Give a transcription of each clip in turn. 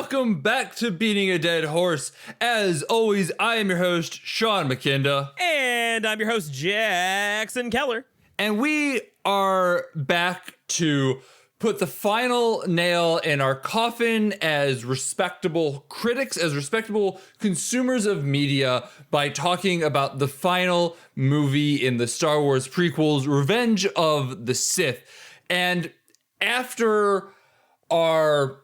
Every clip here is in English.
welcome back to Beating a Dead Horse. As always, I am your host, Sean McKinda. And I'm your host, Jackson Keller. And we are back to put the final nail in our coffin as respectable critics, as respectable consumers of media, by talking about the final movie in the Star Wars prequels, Revenge of the Sith. And after our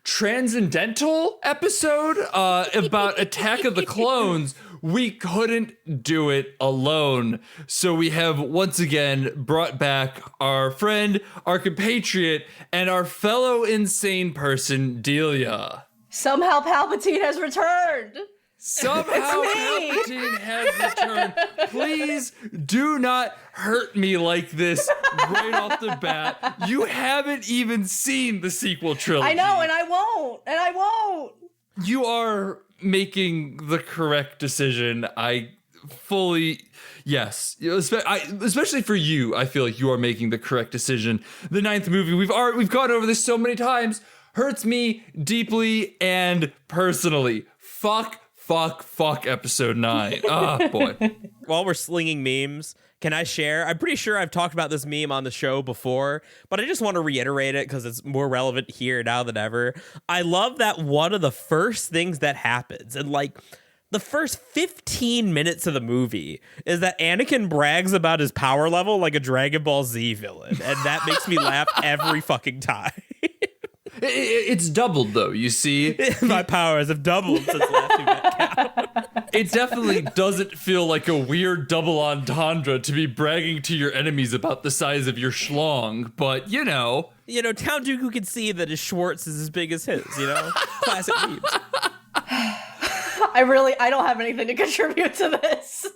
transcendental episode about Attack of the Clones, we couldn't do it alone. So we have once again brought back our friend, our compatriot, and our fellow insane person, Delia. Somehow Palpatine has returned. Somehow Palpatine has returned. Please do not hurt me like this right off the bat. You haven't even seen the sequel trilogy. I know, and I won't. You are making the correct decision. Yes. Especially for you, I feel like you are making the correct decision. The ninth movie, we've gone over this so many times, hurts me deeply and personally. Fuck episode 9. Oh, boy. While we're slinging memes, can I share? I'm pretty sure I've talked about this meme on the show before, but I just want to reiterate it because it's more relevant here now than ever. I love that one of the first things that happens, and like the first 15 minutes of the movie, is that Anakin brags about his power level like a Dragon Ball Z villain, and that makes me laugh every fucking time. It's doubled, though, you see. My powers have doubled since last we met Cal. It definitely doesn't feel like a weird double entendre to be bragging to your enemies about the size of your schlong, but, you know. You know, Town Dooku could see that his Schwartz is as big as his, you know? Classic memes. I don't have anything to contribute to this.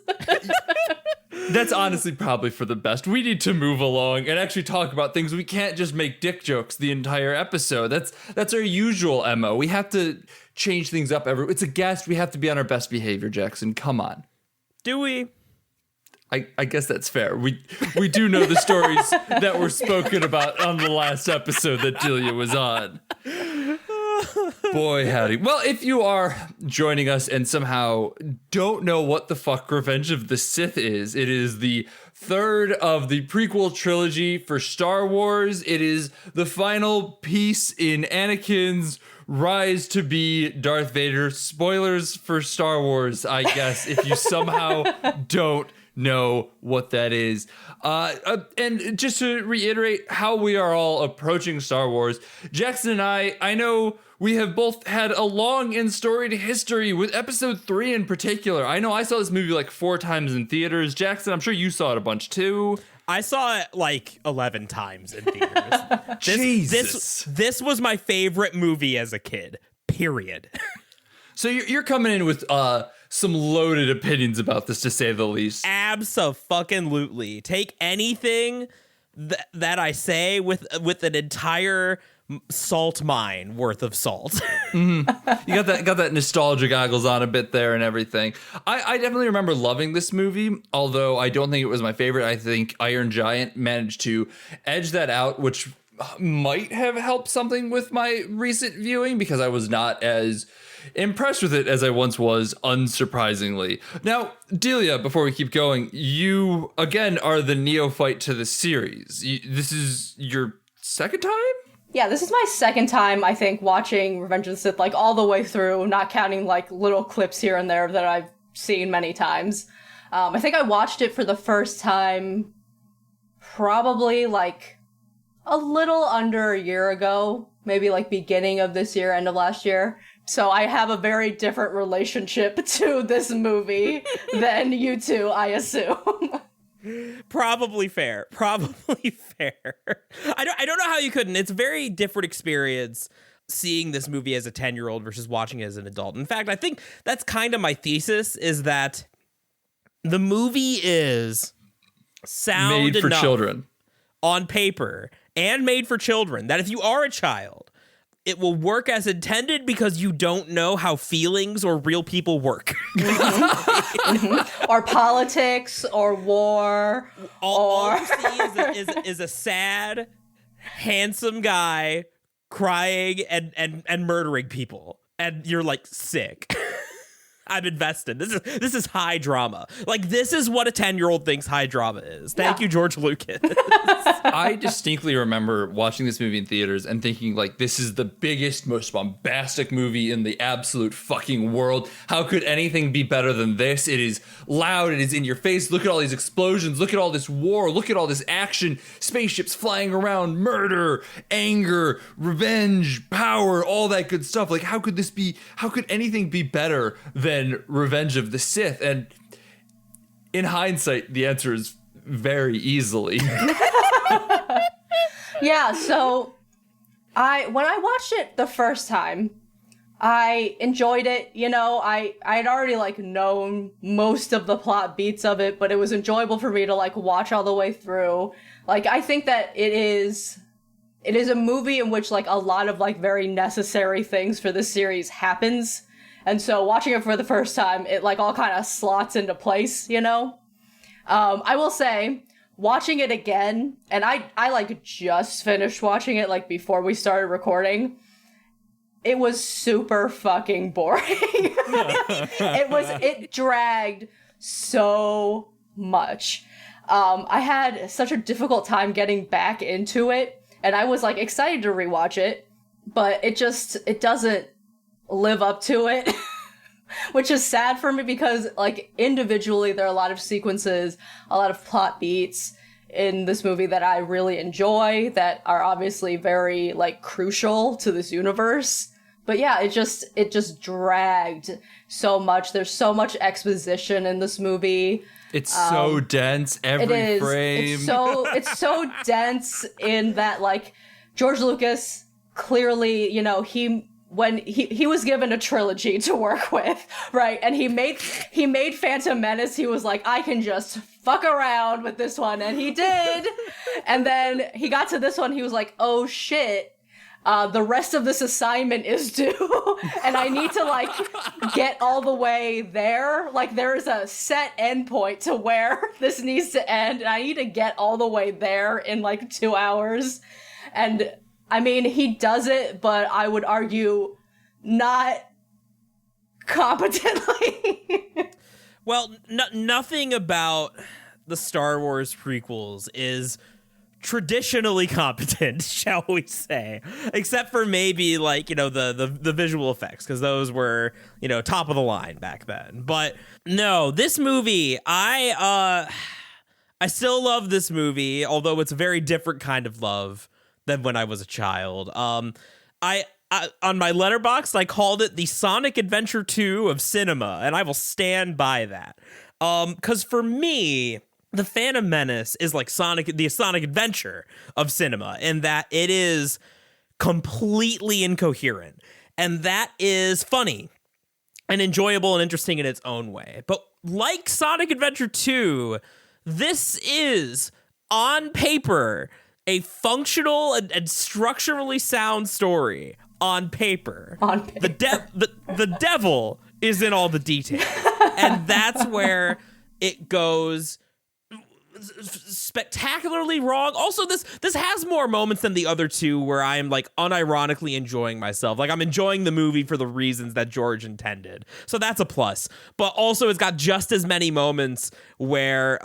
That's honestly probably for the best. We need to move along and actually talk about things. We can't just make dick jokes the entire episode. That's our usual MO. We have to change things up it's a guest. We have to be on our best behavior, Jackson. Come on. Do we? I guess that's fair. We do know the stories that were spoken about on the last episode that Delia was on. Boy, howdy. Well, if you are joining us and somehow don't know what the fuck Revenge of the Sith is, it is the third of the prequel trilogy for Star Wars. It is the final piece in Anakin's rise to be Darth Vader. Spoilers for Star Wars, I guess, if you somehow don't know what that is. And just to reiterate how we are all approaching Star Wars, Jackson and I know we have both had a long and storied history with episode 3 in particular. I know I saw this movie like 4 times in theaters. Jackson, I'm sure you saw it a bunch too. I saw it like 11 times in theaters. Jesus. This was my favorite movie as a kid, period. So you're coming in with some loaded opinions about this, to say the least. Abso-fucking-lutely. Take anything that I say with an entire salt mine worth of salt. Mm-hmm. You got that nostalgia goggles on a bit there and everything. I definitely remember loving this movie, although I don't think it was my favorite. I think Iron Giant managed to edge that out, which might have helped something with my recent viewing, because I was not as impressed with it as I once was, unsurprisingly. Now, Delia, before we keep going, you, again, are the neophyte to the series. This is your second time? Yeah, this is my second time, I think, watching Revenge of the Sith, like, all the way through, not counting, like, little clips here and there that I've seen many times. I think I watched it for the first time probably, like, a little under a year ago. Maybe, like, beginning of this year, end of last year. So I have a very different relationship to this movie than you two, I assume. Probably fair. I don't know how you couldn't. It's a very different experience seeing this movie as a 10-year-old versus watching it as an adult. In fact, I think that's kind of my thesis, is that the movie is sound made for enough children on paper and made for children that if you are a child, it will work as intended because you don't know how feelings or real people work. Or politics, or war. All you see is a sad, handsome guy crying and murdering people, and you're like sick. I'm invested. This is high drama. Like, this is what a 10-year-old thinks high drama is. Thank you, George Lucas. I distinctly remember watching this movie in theaters and thinking, like, this is the biggest, most bombastic movie in the absolute fucking world. How could anything be better than this? It is loud. It is in your face. Look at all these explosions. Look at all this war. Look at all this action. Spaceships flying around. Murder, anger, revenge, power, all that good stuff. Like, how could anything be better than Revenge of the Sith? And in hindsight, the answer is very easily. Yeah, so when I watched it the first time, I enjoyed it. You know, I had already like known most of the plot beats of it, but it was enjoyable for me to like watch all the way through. Like, I think that it is a movie in which like a lot of like very necessary things for this series happens. And so watching it for the first time, it like all kind of slots into place, you know? I will say, watching it again, and I like just finished watching it like before we started recording, it was super fucking boring. It dragged so much. I had such a difficult time getting back into it, and I was like excited to rewatch it, but it doesn't live up to it. Which is sad for me because, like, individually there are a lot of sequences, a lot of plot beats in this movie that I really enjoy, that are obviously very, like, crucial to this universe. But yeah, it just dragged so much. There's so much exposition in this movie. It's so dense, every frame. It's so dense in that, like, George Lucas clearly, you know, when he was given a trilogy to work with, right? And he made Phantom Menace. He was like, I can just fuck around with this one. And he did. And then he got to this one. He was like, oh shit. The rest of this assignment is due. And I need to like get all the way there. Like, there is a set endpoint to where this needs to end. And I need to get all the way there in like 2 hours. And I mean, he does it, but I would argue not competently. Well, nothing about the Star Wars prequels is traditionally competent, shall we say, except for maybe like, you know, the visual effects, because those were, you know, top of the line back then. But no, this movie, I still love this movie, although it's a very different kind of love than when I was a child. I on my Letterboxd, I called it the Sonic Adventure 2 of cinema, and I will stand by that. Because for me, the Phantom Menace is like the Sonic Adventure of cinema, in that it is completely incoherent, and that is funny and enjoyable and interesting in its own way. But like Sonic Adventure 2, this is, on paper, a functional and structurally sound story on paper. The devil is in all the details. And that's where it goes spectacularly wrong. Also, this has more moments than the other two where I am like unironically enjoying myself. Like, I'm enjoying the movie for the reasons that George intended. So that's a plus. But also, it's got just as many moments where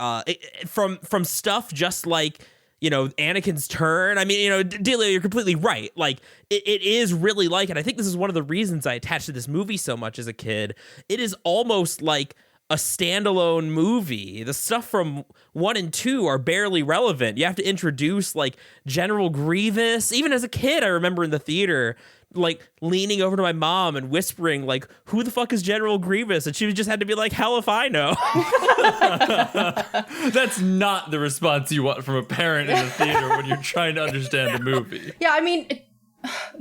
from stuff just like, you know, Anakin's turn. I mean, you know, Delia, you're completely right. Like, it is really like, and I think this is one of the reasons I attached to this movie so much as a kid. It is almost like a standalone movie. The stuff from 1 and 2 are barely relevant. You have to introduce like General Grievous. Even as a kid, I remember in the theater, like leaning over to my mom and whispering like, who the fuck is General Grievous? And she just had to be like, hell if I know. That's not the response you want from a parent in the theater when you're trying to understand a movie. Yeah, I mean,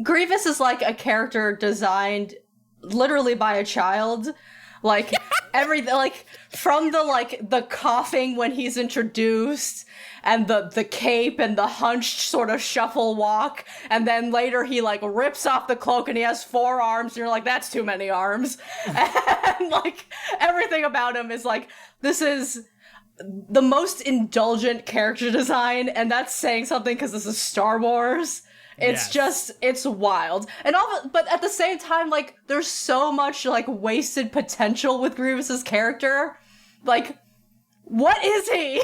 Grievous is like a character designed literally by a child. Like, everything, like, from the coughing when he's introduced, and the cape and the hunched sort of shuffle walk, and then later he, like, rips off the cloak and he has 4 arms, and you're like, that's too many arms. And, like, everything about him is like, this is the most indulgent character design, and that's saying something because this is Star Wars. It's just, it's wild. And but at the same time, like, there's so much, like, wasted potential with Grievous's character. Like, what is he?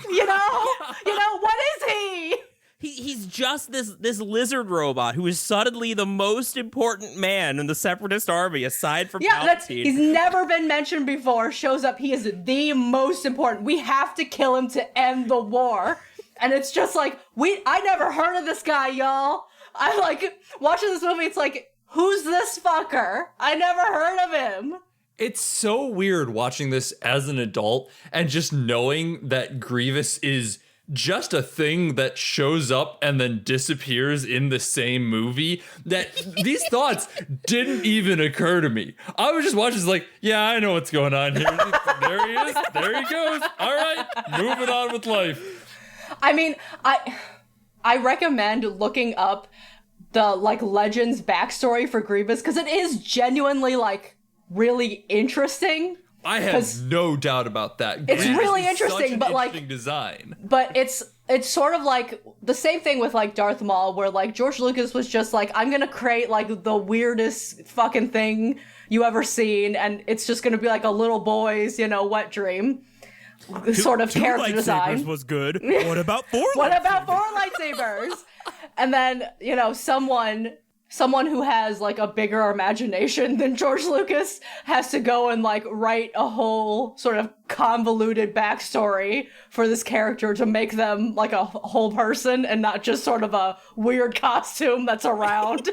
What is he? He's just this lizard robot who is suddenly the most important man in the Separatist army, aside from Palpatine. He's never been mentioned before, shows up, he is the most important. We have to kill him to end the war. And it's just like, I never heard of this guy, y'all. I like, watching this movie, it's like, who's this fucker? I never heard of him. It's so weird watching this as an adult and just knowing that Grievous is just a thing that shows up and then disappears in the same movie, that these thoughts didn't even occur to me. I was just watching, like, yeah, I know what's going on here. There he is. There he goes. All right, moving on with life. I mean, I recommend looking up the, like, Legends backstory for Grievous, because it is genuinely, like, really interesting. I have no doubt about that. It's really interesting, but interesting design. But it's sort of like the same thing with like Darth Maul, where like George Lucas was just like, I'm gonna create like the weirdest fucking thing you ever seen, and it's just gonna be like a little boy's, wet dream sort of character design. Was good. What about four? What about four lightsabers? And then someone who has like a bigger imagination than George Lucas has to go and like write a whole sort of convoluted backstory for this character to make them like a whole person and not just sort of a weird costume that's around.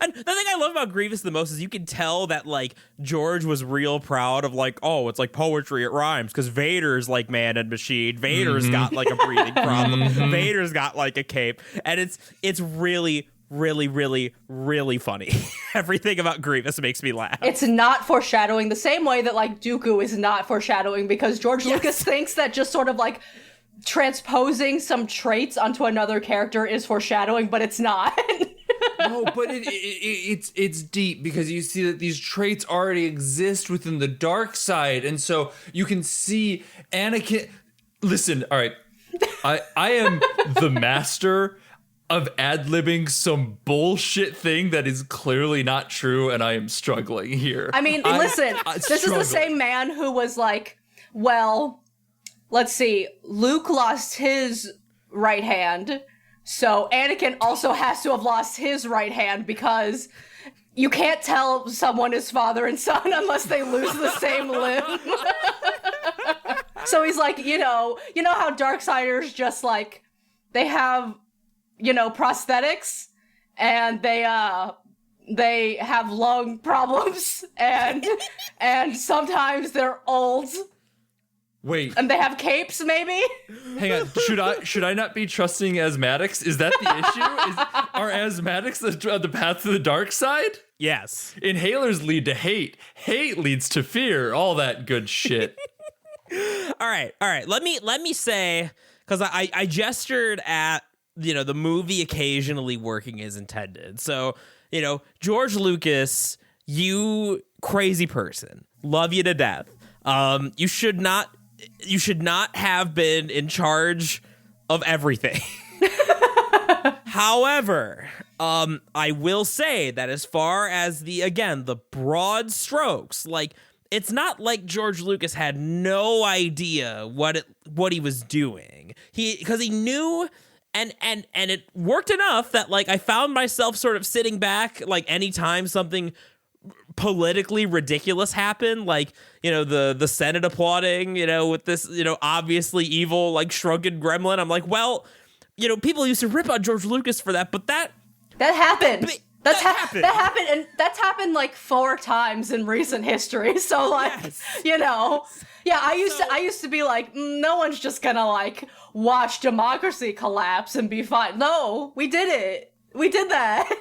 And the thing I love about Grievous the most is you can tell that, like, George was real proud of, like, oh, it's like poetry, it rhymes, because Vader's like man and machine. Vader's got like a breathing problem. Vader's got like a cape. And it's really, really, really, really funny. Everything about Grievous makes me laugh. It's not foreshadowing the same way that, like, Dooku is not foreshadowing, because George Lucas thinks that just sort of, like, transposing some traits onto another character is foreshadowing, but it's not. No, but it's deep, because you see that these traits already exist within the dark side, and so you can see Anakin. Listen, all right, I am the master of ad-libbing some bullshit thing that is clearly not true, and I am struggling here. I mean, listen, this is the same man who was like, well, let's see, Luke lost his right hand, so Anakin also has to have lost his right hand, because you can't tell someone is father and son unless they lose the same limb. So he's like, you know how Darksiders just like, they have, prosthetics, and they have lung problems, and sometimes they're old. Wait. And they have capes, maybe? Hang on. Should I not be trusting asthmatics? Is that the issue? Are asthmatics the path to the dark side? Yes. Inhalers lead to hate. Hate leads to fear. All that good shit. All right. Let me say, because I gestured at, the movie occasionally working as intended. So, George Lucas, you crazy person, love you to death. You should not have been in charge of everything. However, I will say that as far as the broad strokes, like, it's not like George Lucas had no idea what he was doing. Because he knew, and it worked enough that, like, I found myself sort of sitting back, like, anytime something politically ridiculous happened, like, the Senate applauding, with this, obviously evil, like, shrunken gremlin. I'm like, well, people used to rip on George Lucas for that, but that happened. That happened, and that's happened like 4 times in recent history. So, like, yes. I used to be like, no one's just gonna like watch democracy collapse and be fine. No, we did it. We did that.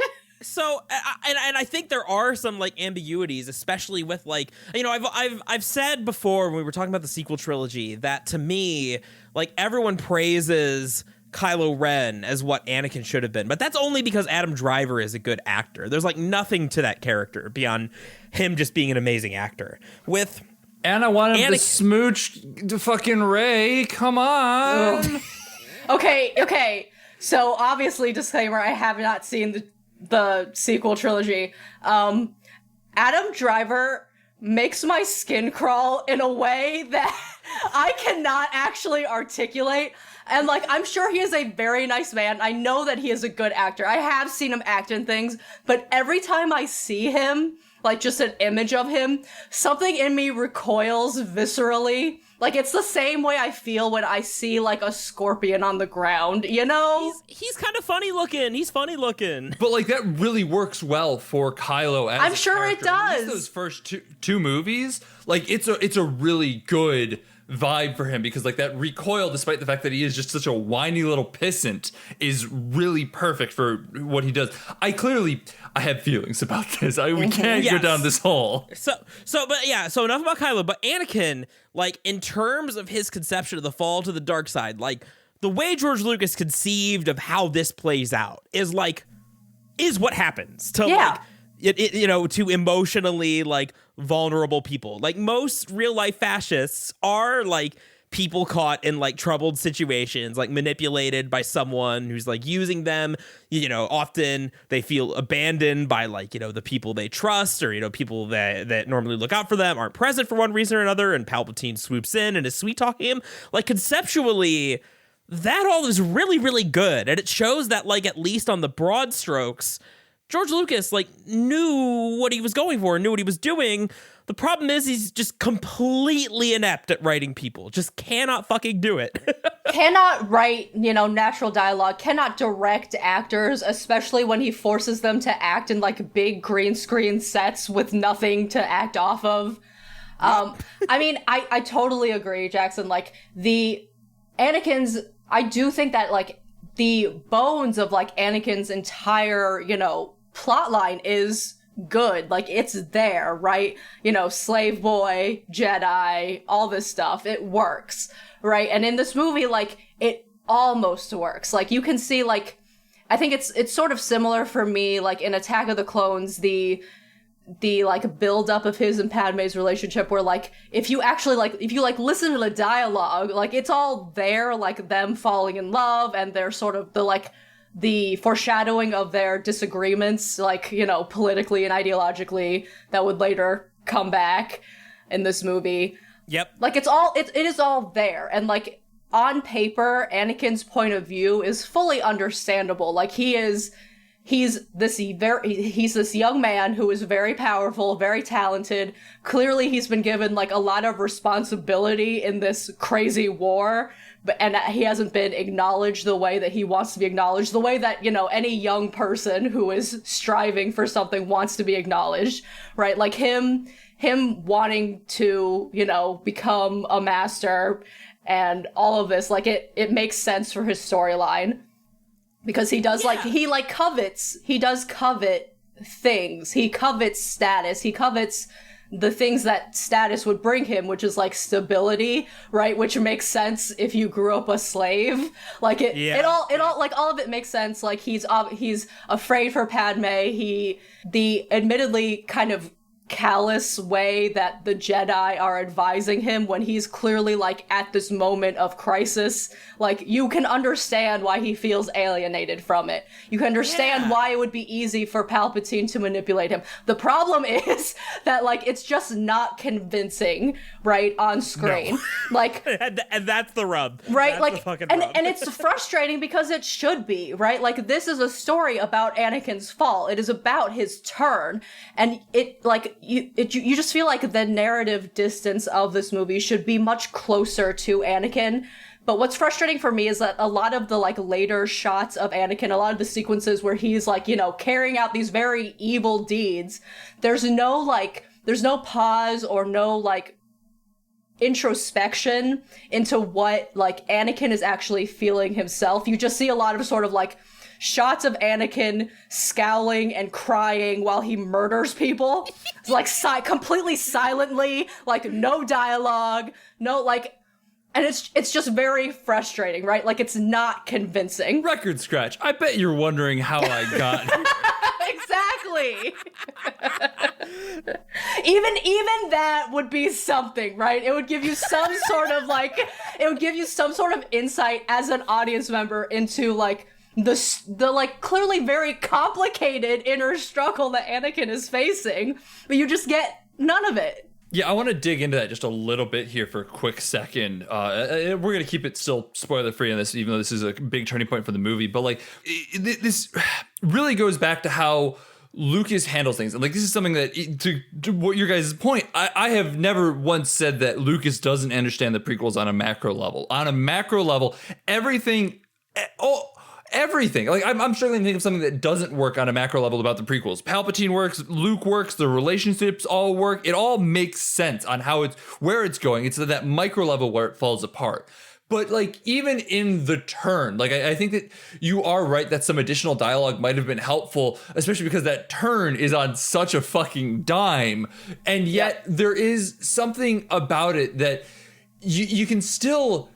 So, and I think there are some, like, ambiguities, especially with, like, I've said before when we were talking about the sequel trilogy that, to me, like, everyone praises Kylo Ren as what Anakin should have been, but that's only because Adam Driver is a good actor. There's, like, nothing to that character beyond him just being an amazing actor. With Anna wanted to smooch the fucking Rey. Come on. Okay. So obviously, disclaimer, I have not seen the sequel trilogy. Adam Driver makes my skin crawl in a way that I cannot actually articulate. And, like, I'm sure he is a very nice man. I know that he is a good actor. I have seen him act in things, but every time I see him, like, just an image of him, something in me recoils viscerally. Like, it's the same way I feel when I see, like, a scorpion on the ground, you know? He's kind of funny looking. He's funny looking. But, like, that really works well for Kylo as I'm a sure it character. At least does. those first two movies, like, it's a really good vibe for him, because like that recoil, despite the fact that he is just such a whiny little pissant, is really perfect for what he does. I have feelings about this. We can't go down this hole. So enough about Kylo, but Anakin, like, in terms of his conception of the fall to the dark side, like, the way George Lucas conceived of how this plays out is what happens to like to emotionally, like, vulnerable people. Like, most real life fascists are like people caught in like troubled situations, like manipulated by someone who's like using them. Often they feel abandoned by, like, the people they trust, or people that normally look out for them aren't present for one reason or another, and Palpatine swoops in and is sweet talking him. Like, conceptually, that all is really, really good, and it shows that, like, at least on the broad strokes, George Lucas, like, knew what he was going for, knew what he was doing. The problem is he's just completely inept at writing people. Just cannot fucking do it. Cannot write, natural dialogue, cannot direct actors, especially when he forces them to act in, like, big green screen sets with nothing to act off of. I mean, I totally agree, Jackson. Like, the Anakin's, I do think that, like, the bones of, like, Anakin's entire, plot line is good. Like, it's there, right? Slave boy, Jedi, all this stuff. It works, right? And in this movie, like, it almost works. Like, you can see, like, I think it's sort of similar for me, like, in Attack of the Clones, the like build up of his and Padme's relationship, where, like, if you listen to the dialogue, like, it's all there, like, them falling in love, and they're sort of the foreshadowing of their disagreements, like, politically and ideologically, that would later come back in this movie. Yep. Like, it is all there. And, like, on paper, Anakin's point of view is fully understandable. Like, he's this young man who is very powerful, very talented. Clearly, he's been given, like, a lot of responsibility in this crazy war, and he hasn't been acknowledged the way that he wants to be acknowledged, the way that, any young person who is striving for something wants to be acknowledged, right? Like, him wanting to, become a master and all of this, like, it makes sense for his storyline. Because he does, he does covet things. He covets status. He covets the things that status would bring him, which is, like, stability, right? Which makes sense if you grew up a slave. Like, it all, like, all of it makes sense. Like, he's afraid for Padme. The admittedly kind of callous way that the Jedi are advising him when he's clearly, like, at this moment of crisis, like, you can understand why he feels alienated from it. You can understand why it would be easy for Palpatine to manipulate him. The problem is that, like, it's just not convincing, right, on screen. No. Like, and that's the rub. Right? That's like, the fucking and rub. and it's frustrating because it should be, right? Like, this is a story about Anakin's fall. It is about his turn, and it, like, you just feel like the narrative distance of this movie should be much closer to Anakin. But what's frustrating for me is that a lot of the, like, later shots of Anakin, a lot of the sequences where he's, like, carrying out these very evil deeds, there's no pause or no, like, introspection into what, like, Anakin is actually feeling himself. You just see a lot of sort of, like, shots of Anakin scowling and crying while he murders people. Like, completely silently, like, no dialogue, no, like, and it's just very frustrating, right? Like, it's not convincing. Record scratch. I bet you're wondering how I got here. Exactly. Even that would be something, right? It would give you some sort of, like, it would give you some sort of insight as an audience member into, like, the like clearly very complicated inner struggle that Anakin is facing, but you just get none of it. Yeah, I want to dig into that just a little bit here for a quick second. We're going to keep it still spoiler free on this, even though this is a big turning point for the movie. But like, this really goes back to how Lucas handles things. And like, this is something that, to what your guys' point, I have never once said that Lucas doesn't understand the prequels on a macro level. On a macro level, everything. Like, I'm struggling to think of something that doesn't work on a macro level about the prequels. Palpatine works, Luke works, the relationships all work. It all makes sense on where it's going. It's at that micro level where it falls apart. But like, even in the turn, like, I think that you are right that some additional dialogue might have been helpful, especially because that turn is on such a fucking dime. And yet there is something about it that you can still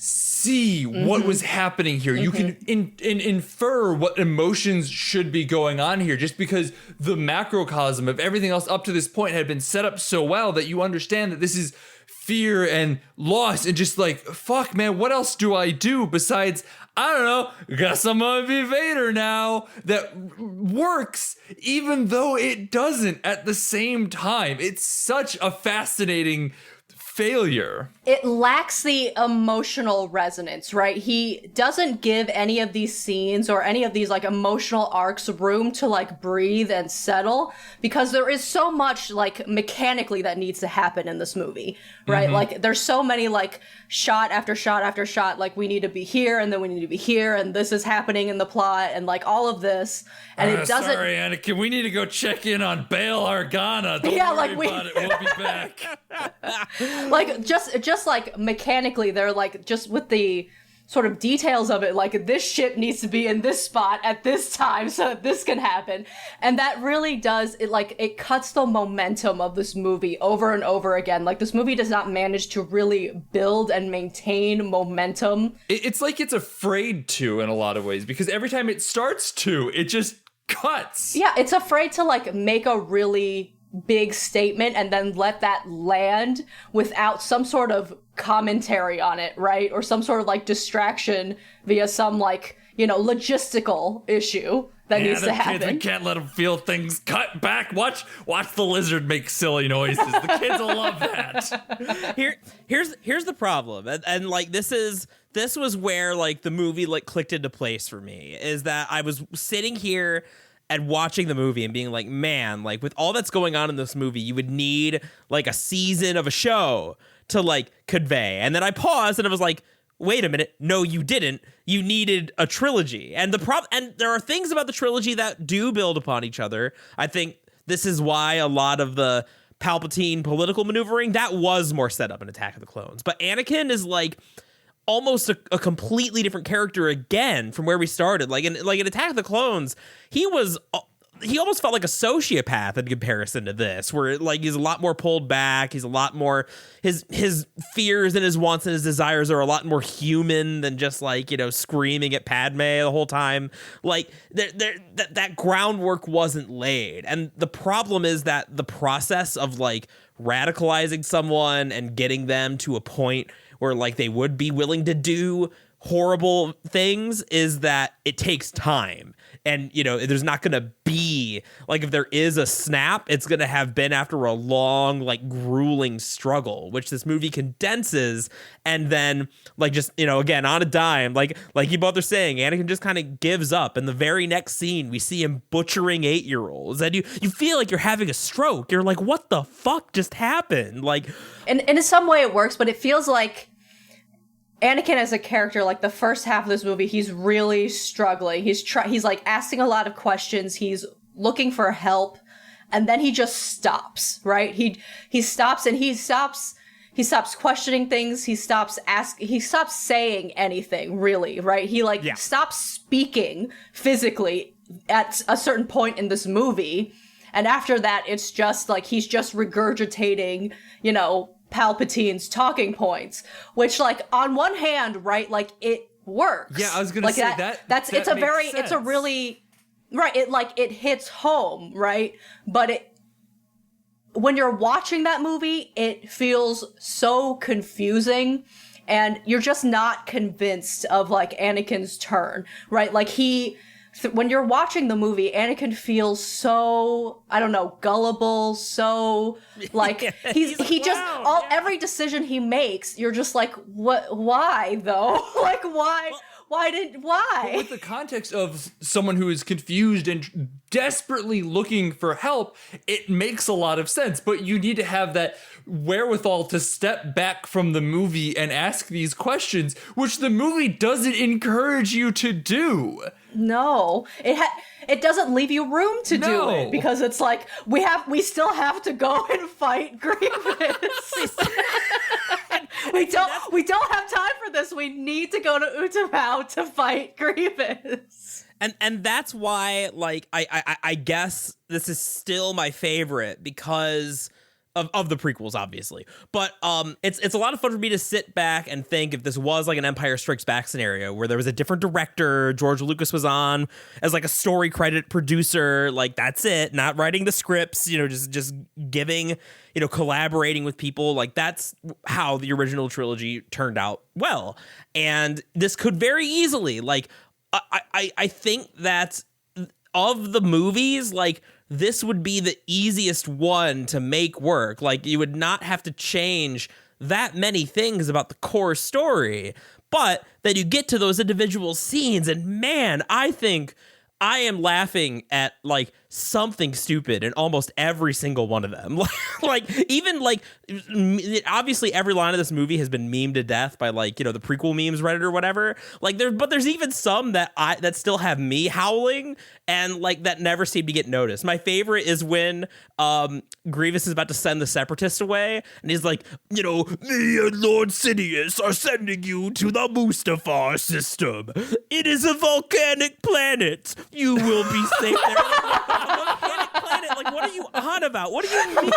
see what was happening here. You can infer what emotions should be going on here, just because the macrocosm of everything else up to this point had been set up so well that you understand that this is fear and loss and just like, fuck, man, what else do I do besides, I don't know, guess I'm gonna be Vader now, that works even though it doesn't at the same time. It's such a fascinating failure. It lacks the emotional resonance, right? He doesn't give any of these scenes or any of these like emotional arcs room to like breathe and settle, because there is so much like mechanically that needs to happen in this movie, right? Like there's so many like shot after shot after shot, like we need to be here and then we need to be here and this is happening in the plot and like all of this, and it doesn't. Sorry, Anakin, we need to go check in on Bail Organa. Don't worry about it. We'll be back. Like just like mechanically, they're like just with the sort of details of it, like this ship needs to be in this spot at this time so that this can happen, and that really does it. Like it cuts the momentum of this movie over and over again. Like this movie does not manage to really build and maintain momentum. It's like it's afraid to in a lot of ways, because every time it starts to, it just cuts. Yeah, it's afraid to like make a really big statement and then let that land without some sort of commentary on it, right? Or some sort of like distraction via some like, you know, logistical issue that needs to happen. Kids, we can't let them feel things. Cut back. Watch the lizard make silly noises. The kids will love that. Here's the problem, and like this was where like the movie like clicked into place for me, is that I was sitting here and watching the movie and being like, man, like with all that's going on in this movie, you would need like a season of a show to like convey. And then I paused and I was like, wait a minute. No, you didn't. You needed a trilogy. And and there are things about the trilogy that do build upon each other. I think this is why a lot of the Palpatine political maneuvering, that was more set up in Attack of the Clones. But Anakin is like almost a completely different character again from where we started. Like in Attack of the Clones, he almost felt like a sociopath in comparison to this, where like he's a lot more pulled back. He's a lot more, his fears and his wants and his desires are a lot more human than just like, you know, screaming at Padme the whole time. Like that groundwork wasn't laid. And the problem is that the process of like radicalizing someone and getting them to a point where like they would be willing to do horrible things is that it takes time. And, you know, there's not going to be, like, if there is a snap, it's going to have been after a long, like, grueling struggle, which this movie condenses. And then, like, just, you know, again, on a dime, like you both are saying, Anakin just kind of gives up. And the very next scene, we see him butchering 8-year-olds. And you feel like you're having a stroke. You're like, what the fuck just happened? Like, and in some way it works, but it feels like Anakin as a character, like the first half of this movie, he's really struggling. He's like asking a lot of questions. He's looking for help, and then he just stops. Right? He stops and he stops questioning things. He stops saying anything really. Right? He stops speaking physically at a certain point in this movie, and after that, it's just like he's just regurgitating, you know, Palpatine's talking points, which, like, on one hand, right, like, it works. Yeah, I was gonna say that. It's a really, right, it hits home, right? But when you're watching that movie, it feels so confusing and you're just not convinced of like Anakin's turn, right? Like when you're watching the movie, Anakin feels so, I don't know, gullible, so like every decision he makes, you're just like, why though? Like why? Why? With the context of someone who is confused and desperately looking for help, it makes a lot of sense. But you need to have that wherewithal to step back from the movie and ask these questions, which the movie doesn't encourage you to do. No, it doesn't leave you room to do it, because it's like we still have to go and fight Grievous. we don't have time for this. We need to go to Utapau to fight Grievous. And that's why, like, I guess this is still my favorite because of the prequels, obviously. But it's a lot of fun for me to sit back and think if this was like an Empire Strikes Back scenario where there was a different director, George Lucas was on as like a story credit producer, like that's it, not writing the scripts, you know, just giving, you know, collaborating with people. Like that's how the original trilogy turned out well. And this could very easily, like, I think that of the movies, like, this would be the easiest one to make work. Like, you would not have to change that many things about the core story, but then you get to those individual scenes, and man, I think I am laughing at like something stupid in almost every single one of them. Like even like obviously every line of this movie has been memed to death by like, you know, the prequel memes Reddit or whatever. Like there's even some that still have me howling and like that never seem to get noticed. My favorite is when Grievous is about to send the Separatists away, and he's like, you know, me and Lord Sidious are sending you to the Mustafar system. It is a volcanic planet. You will be safe there. Volcanic planet? Like, what are you on about? What do you mean?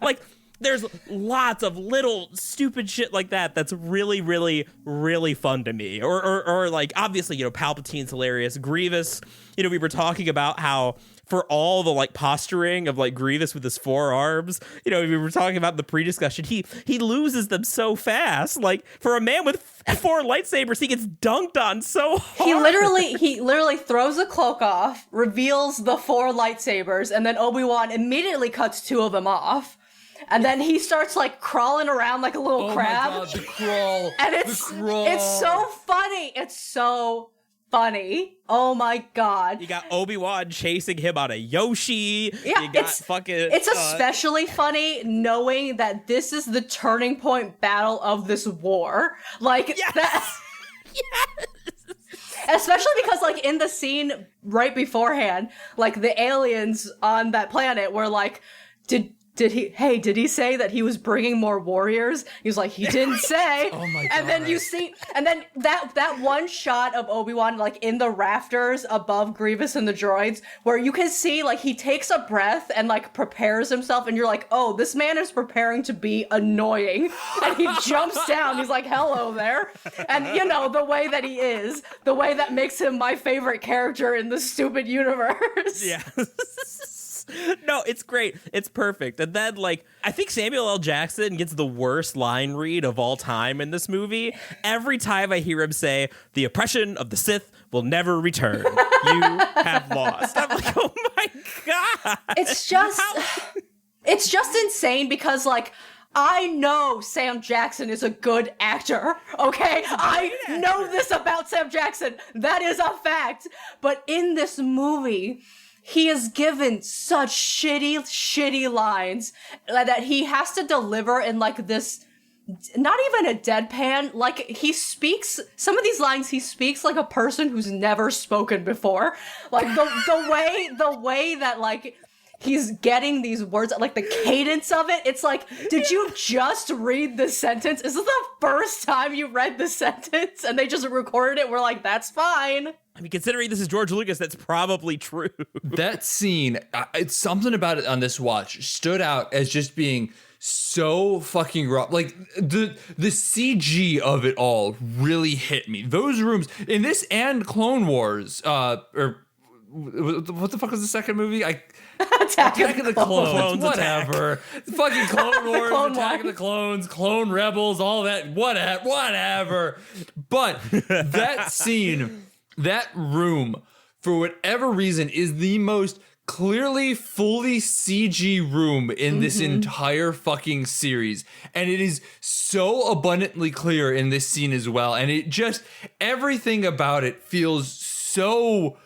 Like, there's lots of little stupid shit like that that's really, really, really fun to me. Or like, obviously, you know, Palpatine's hilarious. Grievous, you know, we were talking about how for all the like posturing of like Grievous with his 4 arms, you know, we were talking about in the pre-discussion, he loses them so fast. Like, for a man with 4 lightsabers, he gets dunked on so hard. He literally throws a cloak off, reveals the 4 lightsabers, and then Obi-Wan immediately cuts 2 of them off. And then he starts like crawling around like a little crab. Oh my God, the crawl. And it's so funny. It's so funny. Oh my God. You got Obi-Wan chasing him on a Yoshi. Yeah, you got it's especially funny knowing that this is the turning point battle of this war. Like, yes! that. Yes! Especially because, like, in the scene right beforehand, like, the aliens on that planet were like, did he say that he was bringing more warriors? He was like, he didn't say. Oh my God. And then you see, and then that one shot of Obi-Wan, like, in the rafters above Grievous and the droids, where you can see, like, he takes a breath and, like, prepares himself, and you're like, oh, this man is preparing to be annoying. And he jumps down. He's like, hello there. And, you know, the way that he is, the way that makes him my favorite character in the stupid universe. Yeah. No, it's great. It's perfect. And then, like, I think Samuel L. Jackson gets the worst line read of all time in this movie. Every time I hear him say, the oppression of the Sith will never return. You have lost. I'm like, oh my God. It's just insane because, like, I know Sam Jackson is a good actor, okay? I know this about Sam Jackson. That is a fact. But in this movie, he is given such shitty lines that he has to deliver in like this, not even a deadpan, like he speaks, some of these lines he speaks like a person who's never spoken before. Like the way that like he's getting these words, like the cadence of it, it's like, did you just read the sentence? Is this the first time you read the sentence and they just recorded it? We're like, that's fine. I mean, considering this is George Lucas, that's probably true. That scene, it's something about it on this watch stood out as just being so fucking rough. Like the CG of it all really hit me. Those rooms in this and Clone Wars, or what the fuck was the second movie? Attack of the Clones, Clones whatever. Fucking Clone Wars, Clone Attack of the Clones, Clone Rebels, all that, whatever. But that scene, that room, for whatever reason, is the most clearly fully CG room in this entire fucking series. And it is so abundantly clear in this scene as well. And it just, everything about it feels so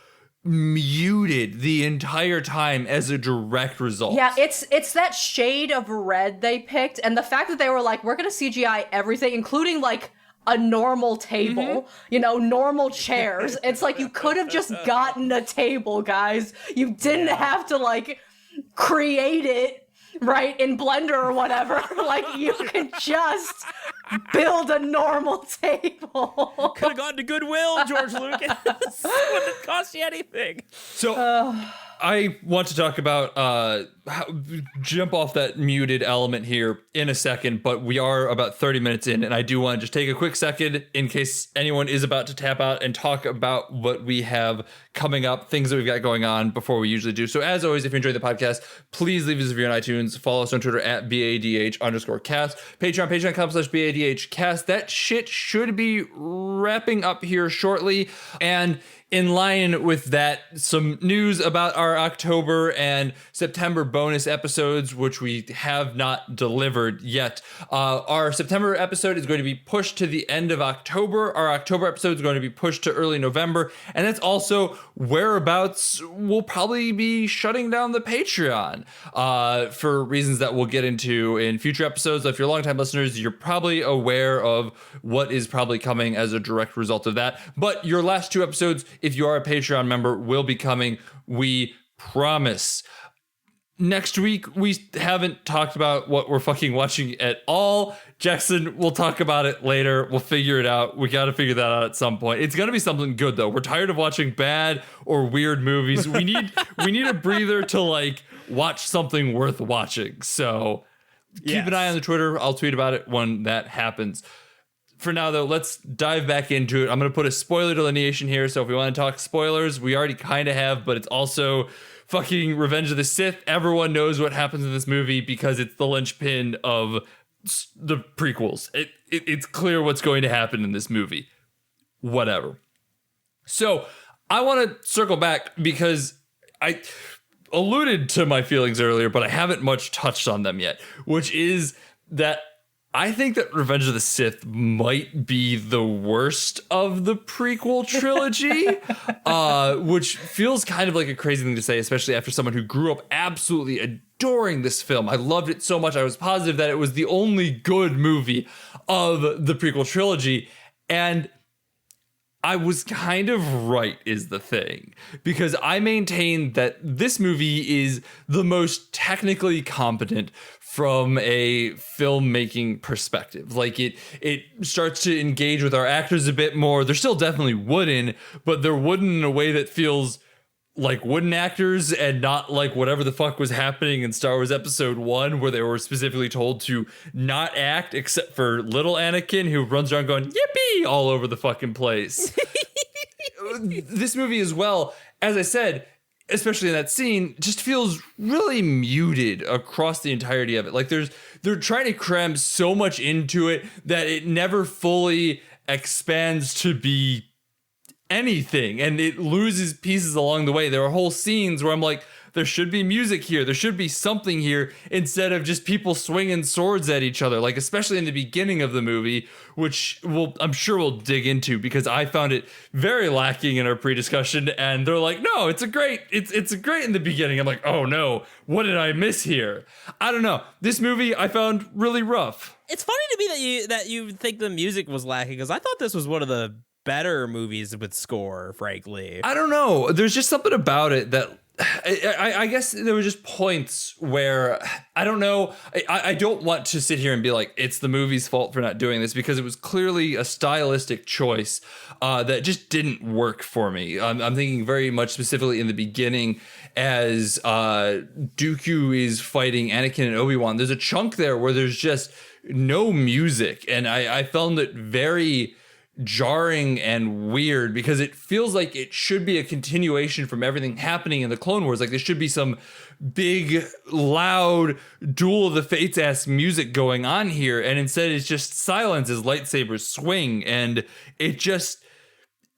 muted the entire time as a direct result. Yeah, it's that shade of red they picked, and the fact that they were like, we're gonna CGI everything, including like a normal table, you know, normal chairs. It's like, you could have just gotten a table, guys. You didn't have to like create it right in Blender or whatever. Like, you could just build a normal table. Could have gone to Goodwill, George Lucas. Wouldn't cost you anything. So I want to talk about jump off that muted element here in a second, but we are about 30 minutes in, and I do want to just take a quick second in case anyone is about to tap out and talk about what we have coming up, things that we've got going on before we usually do. So as always, if you enjoyed the podcast, please leave us a review on iTunes. Follow us on Twitter at BADH_cast. Patreon.com/BADHcast. That shit should be wrapping up here shortly. And in line with that, some news about our October and September bonus episodes, which we have not delivered yet. Our September episode is going to be pushed to the end of October. Our October episode is going to be pushed to early November. And that's also whereabouts we'll probably be shutting down the Patreon for reasons that we'll get into in future episodes. So if you're longtime listeners, you're probably aware of what is probably coming as a direct result of that. But your last two episodes, if you are a Patreon member, will be coming. We promise. Next week, we haven't talked about what we're fucking watching at all. Jackson, we'll talk about it later. We'll figure it out. We got to figure that out at some point. It's going to be something good, though. We're tired of watching bad or weird movies. We need a breather to like watch something worth watching. So keep an eye on the Twitter. I'll tweet about it when that happens. For now, though, let's dive back into it. I'm going to put a spoiler delineation here. So if we want to talk spoilers, we already kind of have, but it's also fucking Revenge of the Sith. Everyone knows what happens in this movie because it's the linchpin of the prequels. It's clear what's going to happen in this movie. Whatever. So I want to circle back because I alluded to my feelings earlier, but I haven't much touched on them yet, which is that I think that Revenge of the Sith might be the worst of the prequel trilogy, which feels kind of like a crazy thing to say, especially after someone who grew up absolutely adoring this film. I loved it so much. I was positive that it was the only good movie of the prequel trilogy. And I was kind of right, is the thing, because I maintain that this movie is the most technically competent from a filmmaking perspective. Like it starts to engage with our actors a bit more. They're still definitely wooden, but they're wooden in a way that feels like wooden actors and not like whatever the fuck was happening in Star Wars Episode 1, where they were specifically told to not act except for little Anakin, who runs around going yippee all over the fucking place. This movie as well, as I said, especially in that scene, just feels really muted across the entirety of it. Like they're trying to cram so much into it that it never fully expands to be anything, and it loses pieces along the way. There are whole scenes where I'm like, there should be music here, there should be something here, instead of just people swinging swords at each other, like especially in the beginning of the movie, which I'm sure we'll dig into, because I found it very lacking in our pre-discussion, and they're like, no, it's a great in the beginning. I'm like, oh no, what did I miss here? I don't know. This movie I found really rough. It's funny to me that you think the music was lacking, because I thought this was one of the better movies with score, frankly. I don't know. There's just something about it that I guess there were just points where I don't know. I don't want to sit here and be like, it's the movie's fault for not doing this, because it was clearly a stylistic choice that just didn't work for me. I'm thinking very much specifically in the beginning as Dooku is fighting Anakin and Obi-Wan. There's a chunk there where there's just no music, and I found it very jarring and weird because it feels like it should be a continuation from everything happening in the Clone Wars. Like there should be some big, loud Duel of the Fates-ass music going on here, and instead it's just silence as lightsabers swing, and it just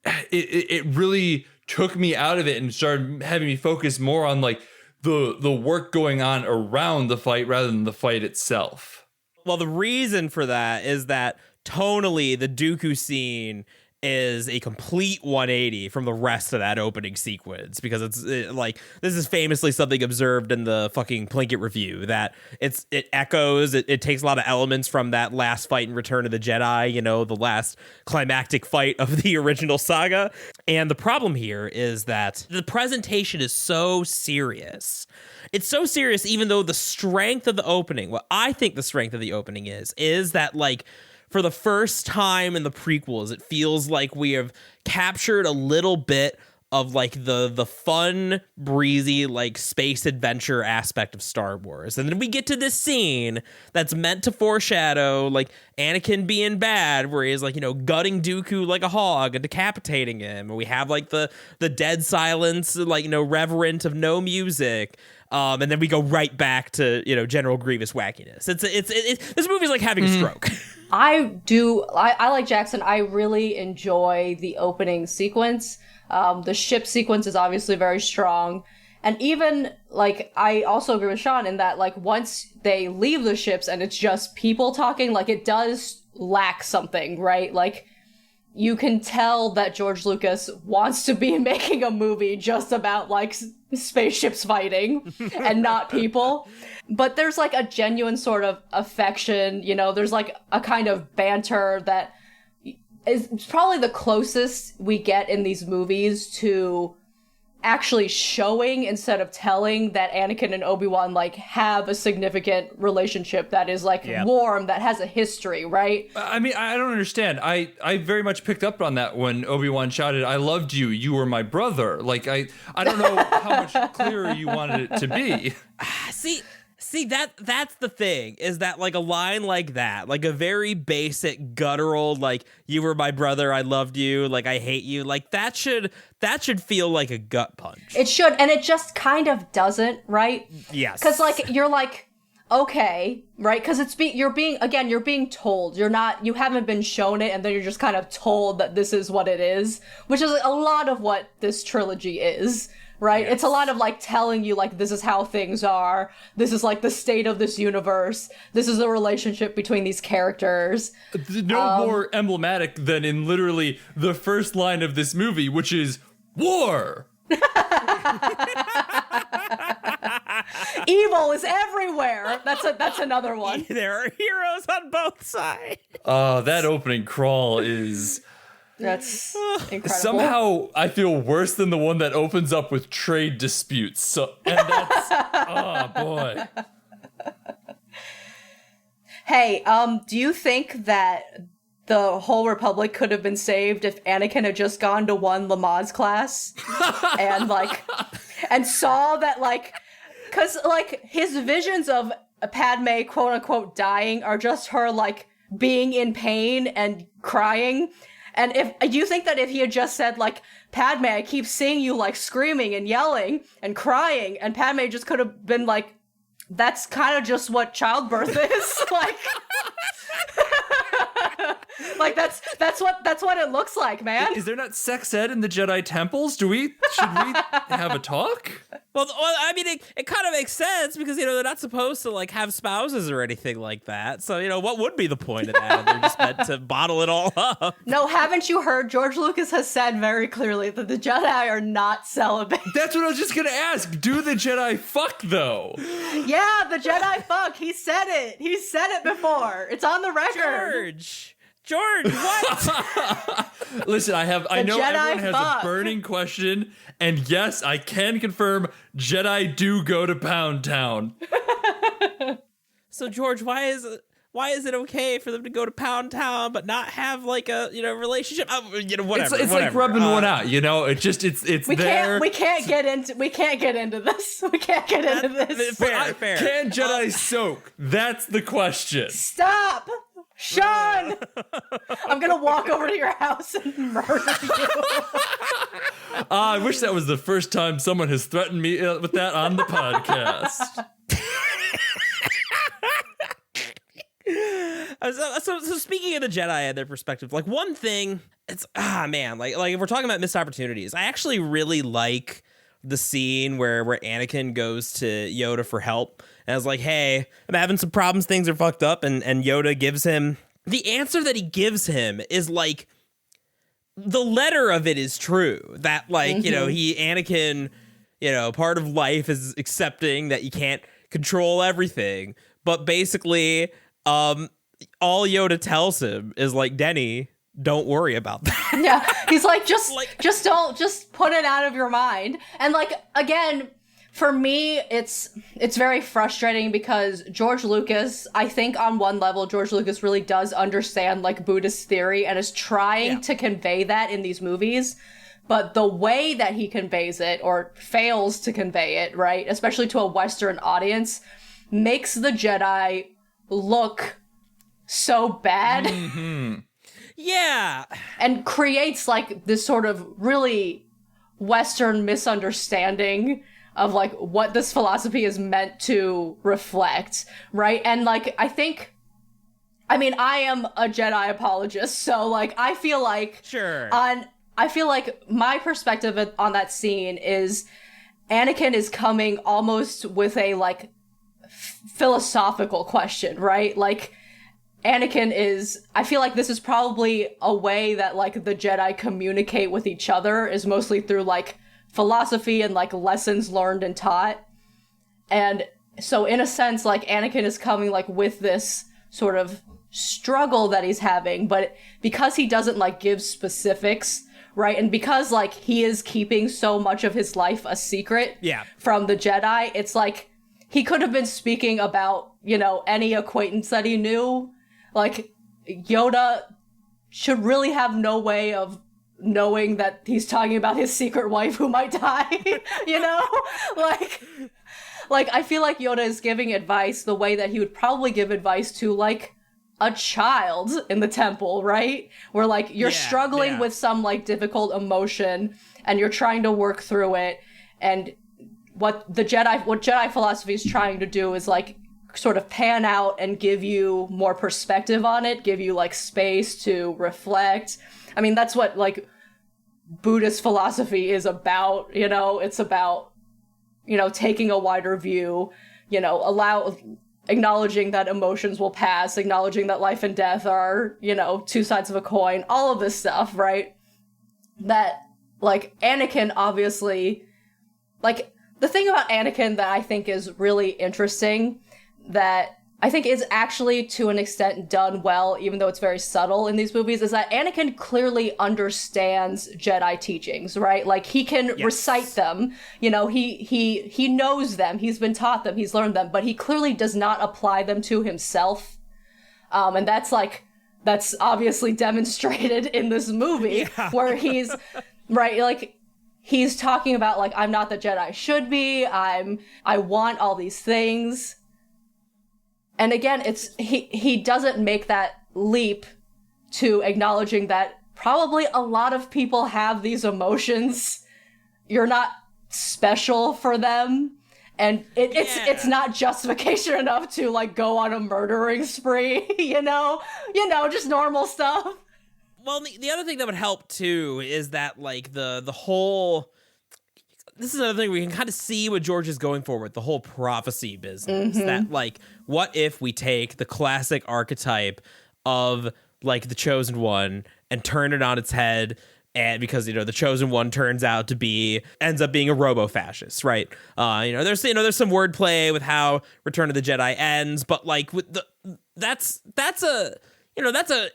it really took me out of it and started having me focus more on like the work going on around the fight rather than the fight itself. Well, the reason for that is that tonally, the Dooku scene is a complete 180 from the rest of that opening sequence, because like this is famously something observed in the fucking Plinkett review, that it echoes, it takes a lot of elements from that last fight in Return of the Jedi, you know, the last climactic fight of the original saga. And the problem here is that the presentation is so serious. It's so serious, even though the strength of the opening, what I think the strength of the opening is that, like, for the first time in the prequels, it feels like we have captured a little bit of like the fun, breezy, like space adventure aspect of Star Wars. And then we get to this scene that's meant to foreshadow like Anakin being bad, where he's like, you know, gutting Dooku like a hog and decapitating him. And we have like the dead silence, like, you know, reverent of no music. And then we go right back to, you know, General Grievous wackiness. It's this movie's like having a stroke. I like Jackson. I really enjoy the opening sequence. The ship sequence is obviously very strong. And even, like, I also agree with Sean in that, like, once they leave the ships and it's just people talking, like, it does lack something, right? Like, you can tell that George Lucas wants to be making a movie just about, like, spaceships fighting and not people. But there's, like, a genuine sort of affection, you know, there's, like, a kind of banter that is probably the closest we get in these movies to actually showing instead of telling that Anakin and Obi-Wan, like, have a significant relationship that is, like, warm, that has a history, right? I mean, I don't understand. I very much picked up on that when Obi-Wan shouted, "I loved you, you were my brother." Like, I don't know how much clearer you wanted it to be. See, that's the thing, is that, like, a line like that, like a very basic guttural, like, "You were my brother, I loved you, like, I hate you," like, that should feel like a gut punch. It should, and it just kind of doesn't, right? Yes. Because, like, you're like, okay, right? Because you're being told. You haven't been shown it, and then you're just kind of told that this is what it is, which is a lot of what this trilogy is. Right? Yes. It's a lot of, like, telling you, like, this is how things are. This is, like, the state of this universe. This is the relationship between these characters. No more emblematic than in literally the first line of this movie, which is war. Evil is everywhere. That's another one. There are heroes on both sides. That opening crawl is... That's incredible. Somehow I feel worse than the one that opens up with trade disputes. So, and that's, oh boy. Hey, do you think that the whole Republic could have been saved if Anakin had just gone to one Lamaze class and, like, and saw that, like, because, like, his visions of Padme, quote unquote, dying are just her, like, being in pain and crying. And do you think that if he had just said, like, "Padme, I keep seeing you, like, screaming and yelling and crying," and Padme just could have been like, "That's kind of just what childbirth is," like, like that's what it looks like, man. Is there not sex ed in the Jedi temples? Should we have a talk? Well, I mean, it kind of makes sense because, you know, they're not supposed to, like, have spouses or anything like that. So, you know, what would be the point of that? They're just meant to bottle it all up. No, haven't you heard? George Lucas has said very clearly that the Jedi are not celibate. That's what I was just going to ask. Do the Jedi fuck, though? Yeah, the Jedi fuck. He said it. He said it before. It's on the record. George, what? Listen, I know Jedi everyone has fuck. a burning question, and yes, I can confirm Jedi do go to Pound Town. So, George, why is it okay for them to go to Pound Town but not have, like, a, you know, relationship? You know, whatever. It's like rubbing one out, you know. It's just it's there. We can't get into this. We can't get into this. Fair. Can Jedi soak? That's the question. Stop. Sean! I'm gonna walk over to your house and murder you. I wish that was the first time someone has threatened me with that on the podcast. So speaking of the Jedi and their perspective, like one thing, it's like if we're talking about missed opportunities, I actually really like the scene where Anakin goes to Yoda for help and is like, hey, I'm having some problems, things are fucked up, and Yoda gives him the answer that he gives him is like the letter of it is true, that like Anakin, part of life is accepting that you can't control everything, but basically all Yoda tells him is like, Denny, don't worry about that. Yeah, he's like, just put it out of your mind. And like, again, for me, it's very frustrating because George Lucas, I think on one level, George Lucas really does understand like Buddhist theory and is trying to convey that in these movies. But the way that he conveys it, or fails to convey it, right, especially to a Western audience, makes the Jedi look so bad. Mm-hmm. Yeah. And creates like this sort of really Western misunderstanding of like what this philosophy is meant to reflect, right? And like, I am a Jedi apologist, so like I feel like my perspective on that scene is Anakin is coming almost with a like philosophical question, right? Like, I feel like this is probably a way that like the Jedi communicate with each other, is mostly through like philosophy and like lessons learned and taught. And so in a sense, like Anakin is coming like with this sort of struggle that he's having, but because he doesn't like give specifics, right? And because like he is keeping so much of his life a secret from the Jedi, it's like he could have been speaking about, any acquaintance that he knew. Like, Yoda should really have no way of knowing that he's talking about his secret wife who might die, Like, I feel like Yoda is giving advice the way that he would probably give advice to, like, a child in the temple, right? Where, like, you're struggling with some, like, difficult emotion, and you're trying to work through it, and what Jedi philosophy is trying to do is, like, sort of pan out and give you more perspective on it, give you like space to reflect. I mean, that's what like Buddhist philosophy is about, it's about, taking a wider view, acknowledging that emotions will pass, acknowledging that life and death are, two sides of a coin, all of this stuff, right? That like Anakin obviously, like the thing about Anakin that I think is really interesting, that I think is actually to an extent done well, even though it's very subtle in these movies, is that Anakin clearly understands Jedi teachings, right? Like he can recite them, he knows them, he's been taught them, he's learned them, but he clearly does not apply them to himself. And that's obviously demonstrated in this movie where he's right, like he's talking about like, I'm not the Jedi should be, I want all these things. And again, it's he doesn't make that leap to acknowledging that probably a lot of people have these emotions. You're not special for them. And it's not justification enough to like go on a murdering spree, just normal stuff. Well, the other thing that would help too is that like the whole, this is another thing we can kind of see what George is going for with the whole prophecy business. Mm-hmm. That like, what if we take the classic archetype of like the chosen one and turn it on its head? And because, the chosen one ends up being a robo-fascist, right? There's some wordplay with how Return of the Jedi ends, but like with that's a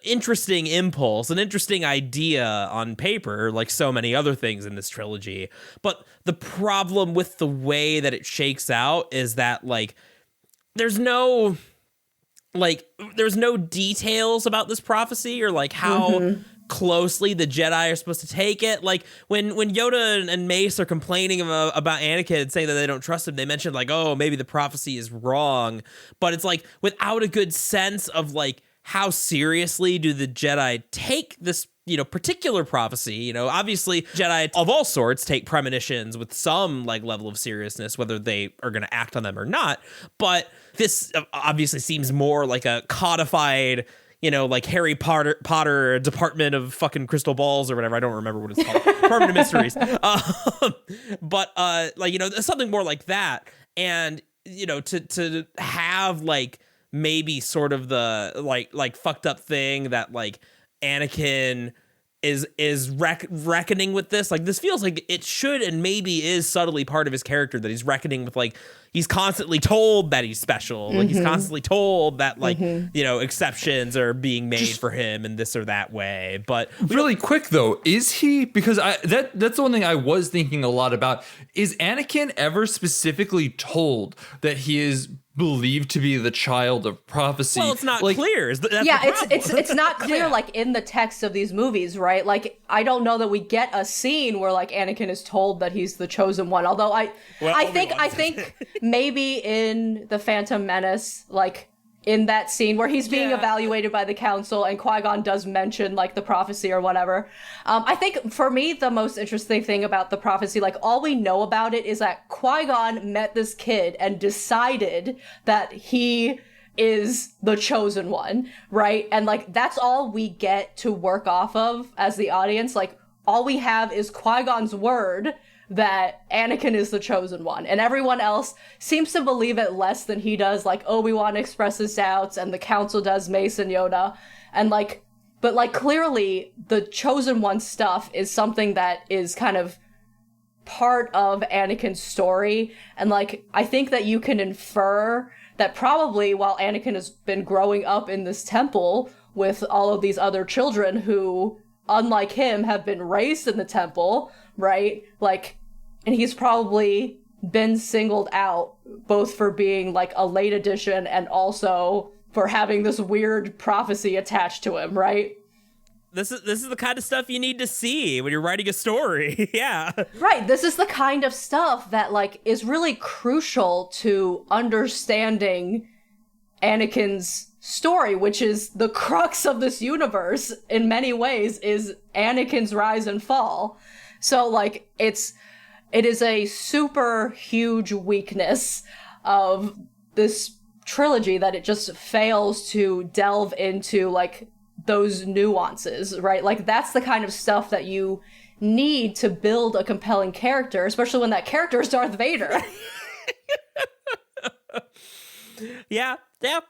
interesting impulse, an interesting idea on paper, like so many other things in this trilogy. But the problem with the way that it shakes out is that like there's no details about this prophecy or like how closely the Jedi are supposed to take it. Like when Yoda and Mace are complaining about Anakin, saying that they don't trust him, they mentioned like, oh, maybe the prophecy is wrong, but it's like without a good sense of like how seriously do the Jedi take this, particular prophecy? Obviously Jedi of all sorts take premonitions with some like level of seriousness, whether they are going to act on them or not. But this obviously seems more like a codified, like Harry Potter Department of fucking Crystal Balls or whatever. I don't remember what it's called. Department of Mysteries. But something more like that. And, to have like maybe sort of the like fucked up thing that like Anakin is reckoning with this. Like, this feels like it should and maybe is subtly part of his character, that he's reckoning with, like, he's constantly told that he's special. Like, he's constantly told that, like, exceptions are being made for him in this or that way. But really quick though, is he? Because that's the one thing I was thinking a lot about. Is Anakin ever specifically told that he is believed to be the child of prophecy? Well, it's not clear. It's not clear, like, in the text of these movies, right? Like, I don't know that we get a scene where like Anakin is told that he's the chosen one. Although I think maybe in The Phantom Menace, like, in that scene where he's being evaluated by the council and Qui-Gon does mention like the prophecy or whatever. I think for me, the most interesting thing about the prophecy, like, all we know about it is that Qui-Gon met this kid and decided that he is the chosen one, right? And like, that's all we get to work off of as the audience. Like, all we have is Qui-Gon's word that Anakin is the chosen one, and everyone else seems to believe it less than he does. Like, Obi-Wan expresses doubts, and the council does, Mace and Yoda, and like, but like, clearly the chosen one stuff is something that is kind of part of Anakin's story. And like, I think that you can infer that probably while Anakin has been growing up in this temple with all of these other children who, unlike him, have been raised in the temple, right? Like, and he's probably been singled out both for being like a late addition and also for having this weird prophecy attached to him, right? This is the kind of stuff you need to see when you're writing a story. Yeah. Right. This is the kind of stuff that like is really crucial to understanding Anakin's story, which is the crux of this universe in many ways, is Anakin's rise and fall. So like, it is a super huge weakness of this trilogy that it just fails to delve into like those nuances, right? Like, that's the kind of stuff that you need to build a compelling character, especially when that character is Darth Vader. Yeah,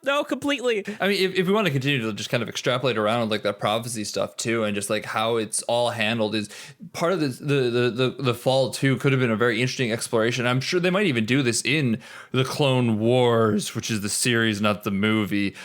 no, completely. I mean, if we want to continue to just kind of extrapolate around like that prophecy stuff too, and just like how it's all handled, is part of the fall too could have been a very interesting exploration. I'm sure they might even do this in the Clone Wars, which is the series, not the movie,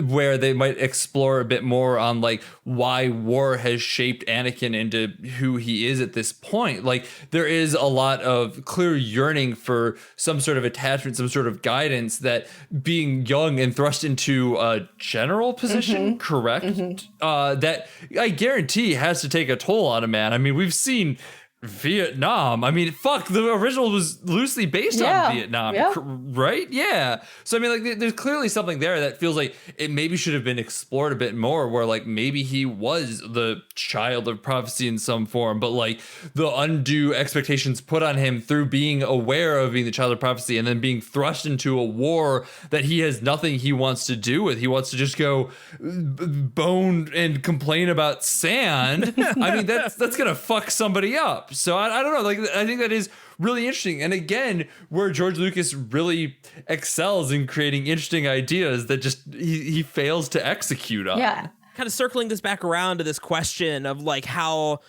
where they might explore a bit more on like why war has shaped Anakin into who he is at this point. Like, there is a lot of clear yearning for some sort of attachment, some sort of guidance, that being young and thrust into a general position, correct? That I guarantee has to take a toll on a man. I mean, we've seen Vietnam. I mean, fuck, the original was loosely based on Vietnam, right? Yeah. So I mean, like, there's clearly something there that feels like it maybe should have been explored a bit more, where like maybe he was the child of prophecy in some form, but like the undue expectations put on him through being aware of being the child of prophecy and then being thrust into a war that he has nothing he wants to do with. He wants to just go bone and complain about sand. I mean, that's gonna fuck somebody up. So I don't know. Like, I think that is really interesting. And again, where George Lucas really excels in creating interesting ideas that just he fails to execute on. Yeah. Kind of circling this back around to this question of like how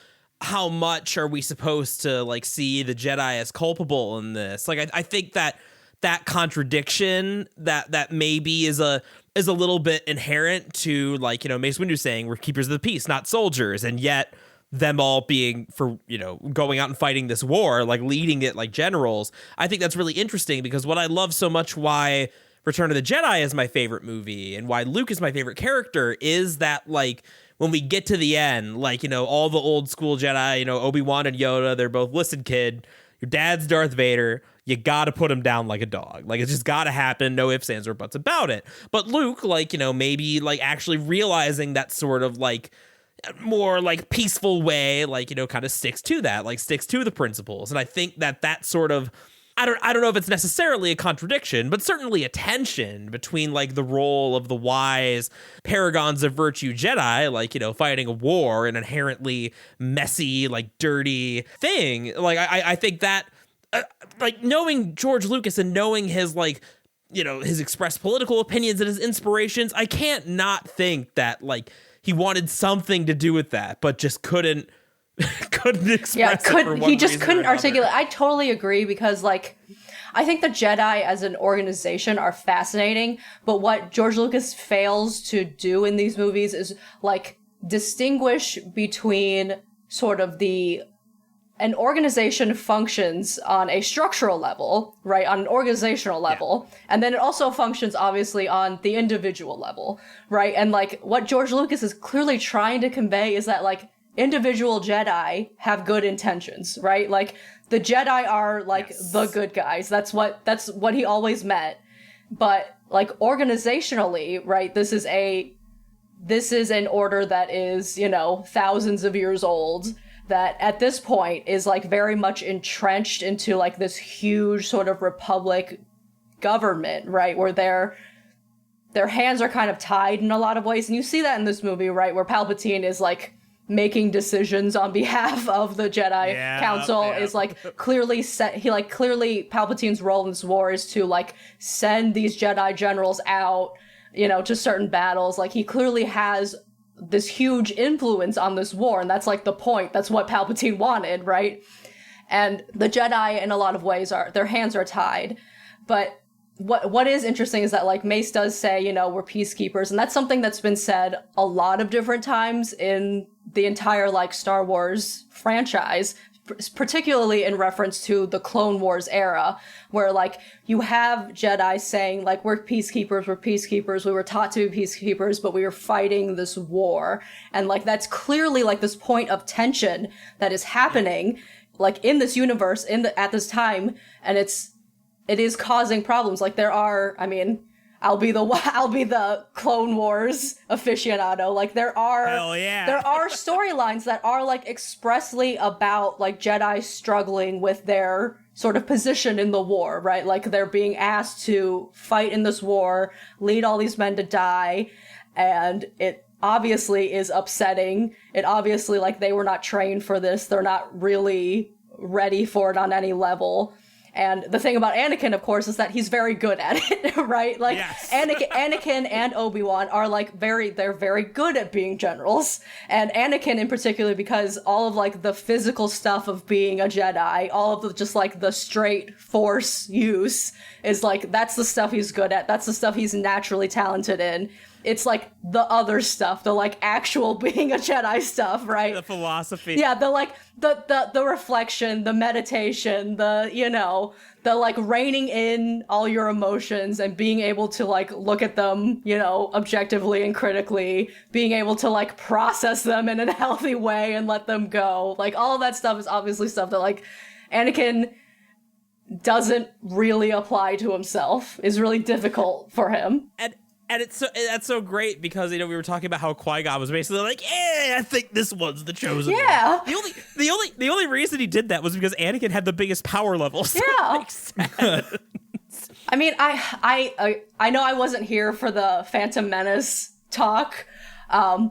much are we supposed to like see the Jedi as culpable in this? Like, I think that contradiction that maybe is a little bit inherent to, like, Mace Windu saying we're keepers of the peace, not soldiers, and yet them all being for, going out and fighting this war, like leading it like generals. I think that's really interesting, because what I love so much why Return of the Jedi is my favorite movie and why Luke is my favorite character is that, like, when we get to the end, like, all the old school Jedi, Obi-Wan and Yoda, they're both, listen, kid, your dad's Darth Vader. you gotta put him down like a dog. Like, it's just gotta happen. No ifs, ands, or buts about it. But Luke, like, you know, maybe like actually realizing that sort of like more like peaceful way, like, you know, kind of sticks to that, like sticks to the principles. And I think that sort of, I don't know if it's necessarily a contradiction, but certainly a tension between like the role of the wise paragons of virtue Jedi, like, you know, fighting a war, an inherently messy, like dirty thing. Like, I think that like knowing George Lucas and knowing his, like, you know, his expressed political opinions and his inspirations, I can't not think that like he wanted something to do with that, but just couldn't express it for one he just reason couldn't or another. articulate. I totally agree, because like I think the Jedi as an organization are fascinating, but what George Lucas fails to do in these movies is like distinguish between sort of an organization functions on a structural level, right? On an organizational level. Yeah. And then it also functions obviously on the individual level, right? And like what George Lucas is clearly trying to convey is that like individual Jedi have good intentions, right? Like the Jedi are like the good guys. That's what he always meant. But like organizationally, right? This is an order that is, you know, thousands of years old, that at this point is like very much entrenched into like this huge sort of republic government, right? Where their hands are kind of tied in a lot of ways. And you see that in this movie, right? Where Palpatine is like making decisions on behalf of the Jedi Council is like clearly clearly Palpatine's role in this war is to like send these Jedi generals out, you know, to certain battles. Like he clearly has this huge influence on this war, and that's like the point. That's what Palpatine wanted, right? And the Jedi in a lot of ways their hands are tied. But what is interesting is that like Mace does say, you know, we're peacekeepers, and that's something that's been said a lot of different times in the entire like Star Wars franchise, particularly in reference to the Clone Wars era, where like you have Jedi saying like we're peacekeepers, we were taught to be peacekeepers, but we were fighting this war. And like that's clearly like this point of tension that is happening like in this universe at this time, and it is causing problems. Like there are, I mean, I'll be the Clone Wars aficionado. Like there are storylines that are like expressly about like Jedi struggling with their sort of position in the war, right? Like they're being asked to fight in this war, lead all these men to die, and it obviously is upsetting. It obviously, like, they were not trained for this. They're not really ready for it on any level. And the thing about Anakin, of course, is that he's very good at it, right? Like, yes. Anakin and Obi-Wan are, like, they're very good at being generals. And Anakin in particular, because all of, like, the physical stuff of being a Jedi, all of the, just, like, the straight Force use is, like, that's the stuff he's good at. That's the stuff he's naturally talented in. It's, like, the other stuff, the, like, actual being a Jedi stuff, right? The philosophy. Yeah, the, like, the reflection, the meditation, the, you know, the, like, reining in all your emotions and being able to, like, look at them, you know, objectively and critically, being able to, like, process them in a healthy way and let them go. Like, all of that stuff is obviously stuff that, like, Anakin doesn't really apply to himself, is really difficult for him. And that's so great because, you know, we were talking about how Qui-Gon was basically like, I think this one's the chosen one. The only reason he did that was because Anakin had the biggest power level. So it makes sense. I mean, I know I wasn't here for the Phantom Menace talk,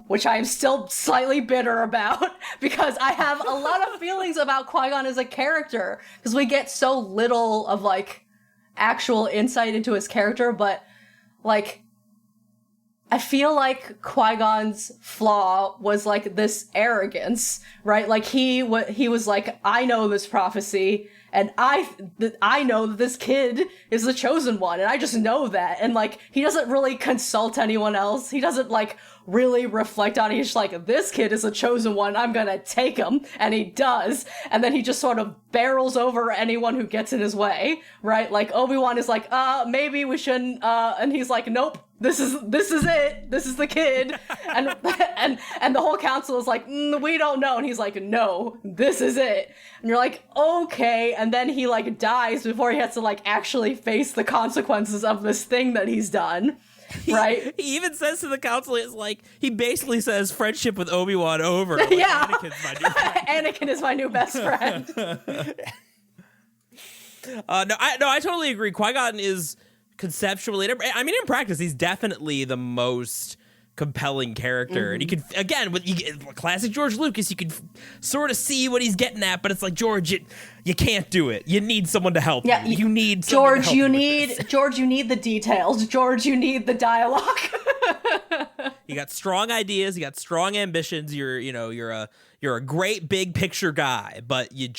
which I am still slightly bitter about because I have a lot of feelings about Qui-Gon as a character because we get so little of, like, actual insight into his character, but, like, I feel like Qui-Gon's flaw was, like, this arrogance, right? Like, he was like, I know this prophecy, and I know that this kid is the chosen one, and I just know that. And, like, he doesn't really consult anyone else. He doesn't, like, really reflect on it. He's just like, this kid is a chosen one, I'm gonna take him. And he does. And then he just sort of barrels over anyone who gets in his way, right? Like, Obi-Wan is like, maybe we shouldn't, and he's like, nope, this is it. This is the kid. And and the whole council is like, we don't know. And he's like, no, this is it. And you're like, okay. And then he like dies before he has to like actually face the consequences of this thing that he's done. Right? He even says to the council, it's like, he basically says friendship with Obi-Wan over. Like, Yeah. Anakin's my new friend. Anakin is my new best friend. No, I totally agree. Qui-Gon is conceptually, I mean, in practice, he's definitely the most compelling character. And you could, again, with classic George Lucas, you could sort of see what he's getting at, but it's like, George, you can't do it. You need someone to help you. You need someone George, to help you need the details. George, you need the dialogue. You got strong ideas, you got strong ambitions, you're a great big picture guy, but you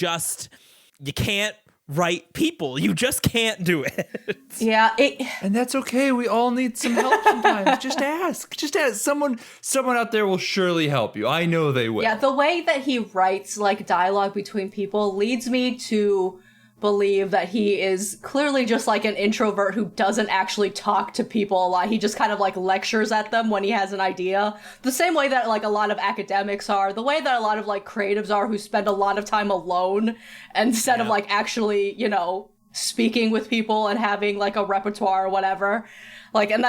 can't write people. You just can't do it. Yeah, and that's okay. We all need some help sometimes. Just ask. Someone out there will surely help you. I know they will. Yeah, the way that he writes like dialogue between people leads me to believe that he is clearly just like an introvert who doesn't actually talk to people a lot. He just kind of like lectures at them when he has an idea. The same way that like a lot of academics are, the way that a lot of like creatives are who spend a lot of time alone instead of like actually, speaking with people and having like a repertoire or whatever. Like, and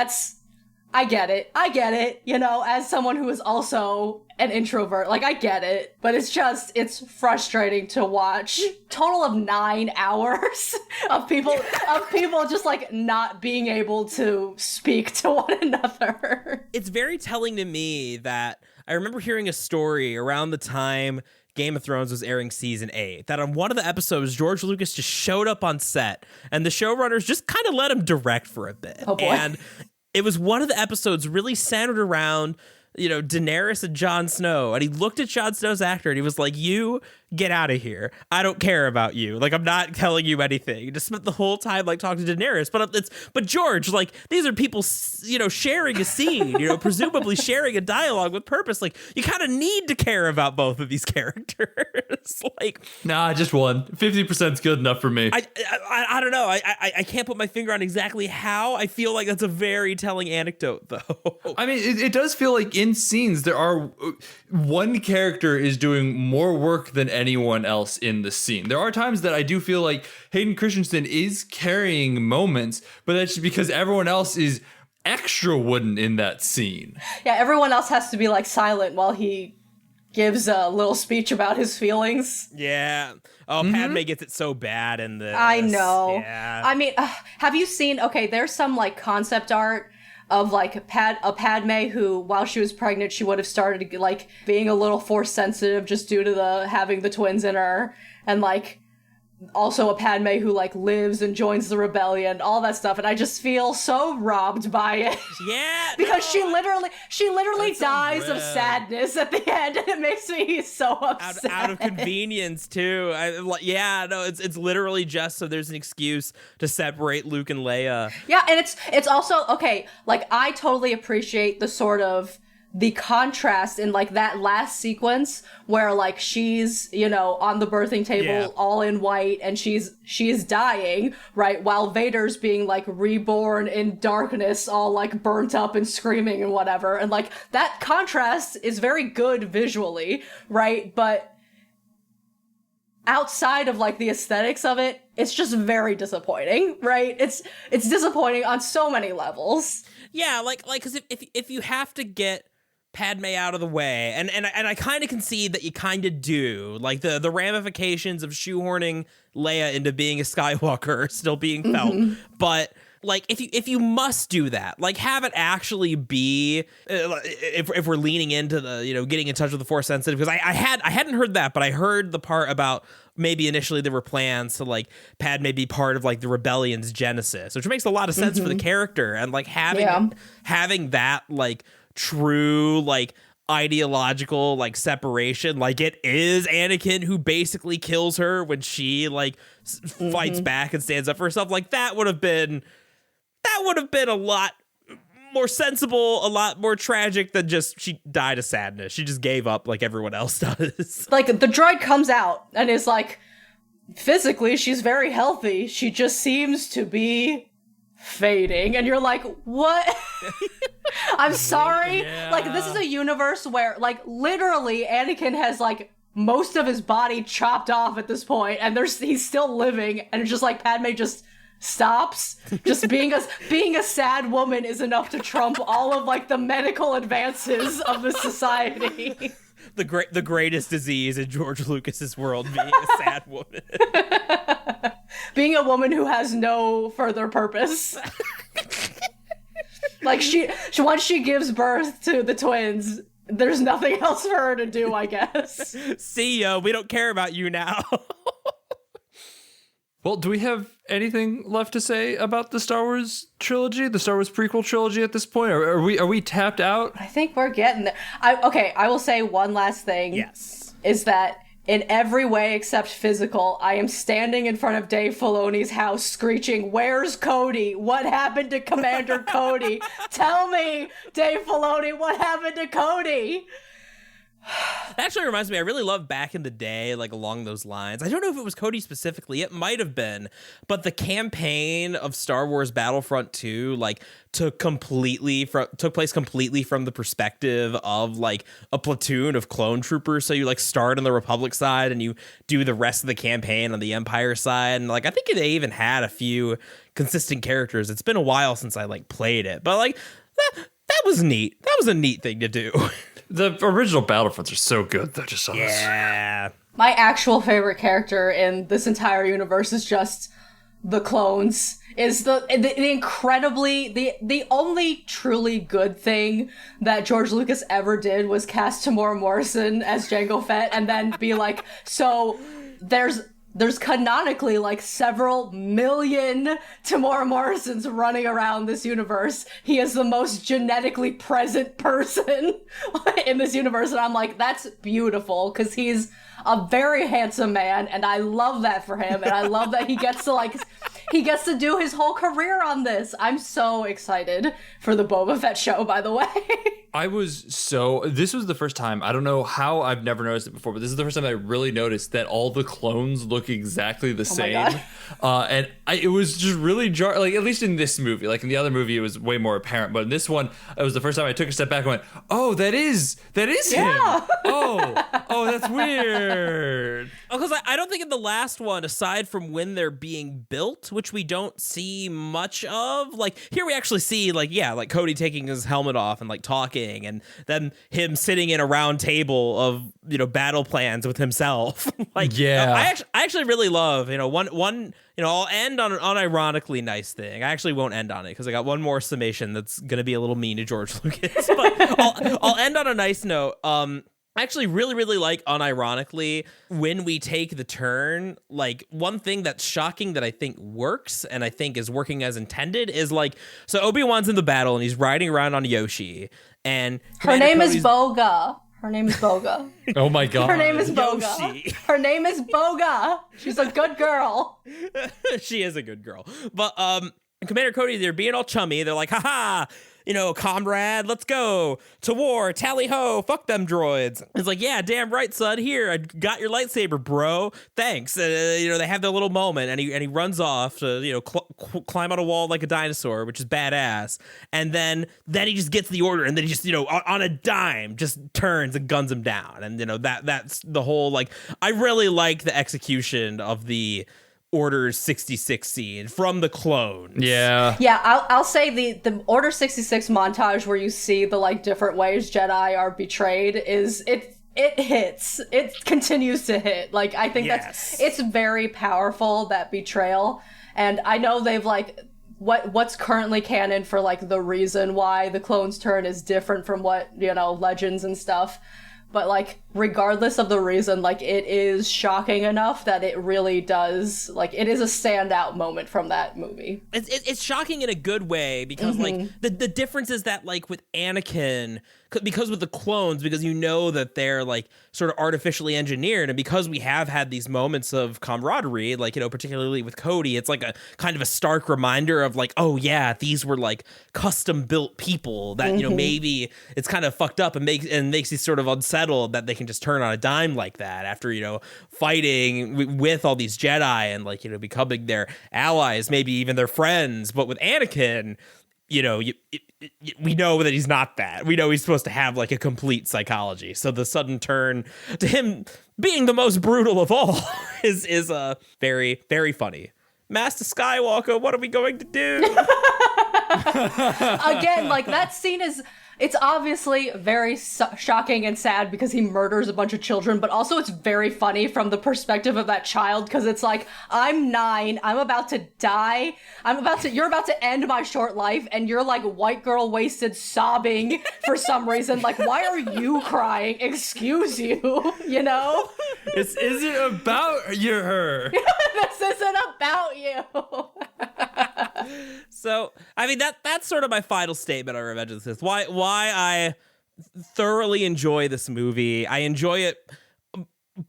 I get it, as someone who is also an introvert, like I get it, but it's frustrating to watch. Total of 9 hours of people just like not being able to speak to one another. It's very telling to me that I remember hearing a story around the time Game of Thrones was airing season 8, that on one of the episodes, George Lucas just showed up on set and the showrunners just kind of let him direct for a bit. Oh boy. And it was one of the episodes really centered around, Daenerys and Jon Snow. And he looked at Jon Snow's actor and he was like, you get out of here. I don't care about you. Like, I'm not telling you anything. He just spent the whole time like talking to Daenerys. But George, like, these are people, sharing a scene, presumably sharing a dialogue with purpose. Like, you kind of need to care about both of these characters. Like, nah, just one. 50% is good enough for me. I don't know. I can't put my finger on exactly how. I feel like that's a very telling anecdote, though. I mean, it does feel like in scenes there are one character is doing more work than anyone else in the scene. There are times that I do feel like Hayden Christensen is carrying moments, but that's just because everyone else is extra wooden in that scene. Yeah, everyone else has to be like silent while he gives a little speech about his feelings. Yeah. Oh, Padme gets it so bad in this. I know. Yeah. I mean, have you seen, okay, there's some like concept art of like a Padme who, while she was pregnant, she would have started like being a little force sensitive just due to having the twins in her, and like also a Padme who like lives and joins the rebellion, all that stuff, and I just feel so robbed by it. Yeah, because she literally dies of sadness at the end, and it makes me so upset. Out of convenience too. It's literally just so there's an excuse to separate Luke and Leia. Yeah, and it's also okay. Like, I totally appreciate the sort of the contrast in like that last sequence where like she's on the birthing table all in white and she's dying, right, while Vader's being like reborn in darkness, all like burnt up and screaming and whatever, and like that contrast is very good visually, right? But outside of like the aesthetics of it, it's just very disappointing, right? It's disappointing on so many levels. Yeah, like because if you have to get Padme out of the way, and I kind of concede that you kind of do, like the ramifications of shoehorning Leia into being a Skywalker are still being felt, but like if you must do that, like have it actually be if we're leaning into the getting in touch with the Force sensitive, because I hadn't heard that, but I heard the part about maybe initially there were plans to like Padme be part of like the rebellion's genesis, which makes a lot of sense for the character, and like having that like true like ideological like separation, like it is Anakin who basically kills her when she like fights back and stands up for herself. Like that would have been a lot more sensible, a lot more tragic than just she died of sadness. She just gave up like everyone else does. Like the droid comes out and is like, physically she's very healthy, she just seems to be fading, and you're like, what? I'm sorry. Yeah. Like, this is a universe where, like, literally Anakin has, like, most of his body chopped off at this point, and he's still living, and it's just like Padme just stops. Just being a sad woman is enough to trump all of, like, the medical advances of the society. The greatest disease in George Lucas's world, being a sad woman. Being a woman who has no further purpose. Like, she once she gives birth to the twins, there's nothing else for her to do, I guess. See ya, we don't care about you now. Well, do we have anything left to say about the Star Wars trilogy, the Star Wars prequel trilogy at this point? Or are we tapped out? I think we're getting there. I will say one last thing. Yes. Is that in every way except physical, I am standing in front of Dave Filoni's house screeching, "Where's Cody? What happened to Commander Cody? Tell me, Dave Filoni, what happened to Cody?" That actually reminds me, I really loved back in the day, like along those lines. I don't know if it was Cody specifically, it might have been, but the campaign of Star Wars Battlefront 2, like, took place completely from the perspective of like a platoon of clone troopers. So you like start on the Republic side and you do the rest of the campaign on the Empire side. And like, I think they even had a few consistent characters. It's been a while since I like played it, but like that was neat. That was a neat thing to do. The original Battlefronts are so good, though. Just Yeah. My actual favorite character in this entire universe is just the clones. Is the incredibly the only truly good thing that George Lucas ever did was cast Tamora Morrison as Jango Fett and then be like, so there's canonically like several million Tamora Morrisons running around this universe. He is the most genetically present person in this universe. And I'm like, that's beautiful, because he's a very handsome man, and I love that for him. And I love that he gets to do his whole career on this. I'm so excited for the Boba Fett show, by the way. This was the first time, I don't know how I've never noticed it before, but this is the first time I really noticed that all the clones look exactly the same. It was just really like, at least in this movie, like in the other movie, it was way more apparent, but in this one, it was the first time I took a step back and went, oh, that is Yeah. him. Oh, that's weird. Because I don't think in the last one, aside from when they're being built, which we don't see much of, like here we actually see like Cody taking his helmet off and like talking, and then him sitting in a round table of battle plans with himself. Like, I actually really love one. I'll end on an unironically nice thing. I actually won't end on it because I got one more summation that's gonna be a little mean to George Lucas, but I'll end on a nice note. I actually really, really like, unironically, when we take the turn, like, one thing that's shocking that I think works and I think is working as intended is, like, so Obi-Wan's in the battle and he's riding around on Yoshi, and Her name is Boga. Oh my god. Her name is Boga. Yoshi. Her name is Boga. She's a good girl. She is a good girl. But Commander Cody, they're being all chummy. They're like, haha, comrade, let's go to war, tally ho, fuck them droids. It's like, yeah, damn right, son. Here, I got your lightsaber, bro. Thanks. They have their little moment, and he runs off to climb on a wall like a dinosaur, which is badass. And then he just gets the order, and then he just on a dime just turns and guns him down. And that's the whole, like, I really like the execution of the Order 66 scene from the clones. Yeah. I'll say the Order 66 montage where you see the like different ways Jedi are betrayed is it hits. It continues to hit. Like, I think it's very powerful, that betrayal. And I know they've like what's currently canon for like the reason why the clones turn is different from what, legends and stuff. But, like, regardless of the reason, like, it is shocking enough that it really does, like, it is a standout moment from that movie. It's shocking in a good way, because, like, the difference is that, like, with Anakin, because with the clones, because that they're, like, sort of artificially engineered, and because we have had these moments of camaraderie, like, particularly with Cody, it's, like, a kind of a stark reminder of, like, oh, yeah, these were, like, custom-built people that, maybe it's kind of fucked up and makes these sort of unsettling unsettled that they can just turn on a dime like that after, fighting with all these Jedi and becoming their allies, maybe even their friends. But with Anakin, we know that he's not that. We know he's supposed to have like a complete psychology. So the sudden turn to him being the most brutal of all is very, very funny. Master Skywalker, what are we going to do? Again, like that scene it's obviously very shocking and sad because he murders a bunch of children, but also it's very funny from the perspective of that child because it's like, I'm 9, I'm about to die, you're about to end my short life, and you're like white girl wasted sobbing for some reason. Like, why are you crying? Excuse you, This isn't about her. This isn't about you. So, I mean, that's sort of my final statement on Revenge of the Sith. Why I thoroughly enjoy this movie. I enjoy it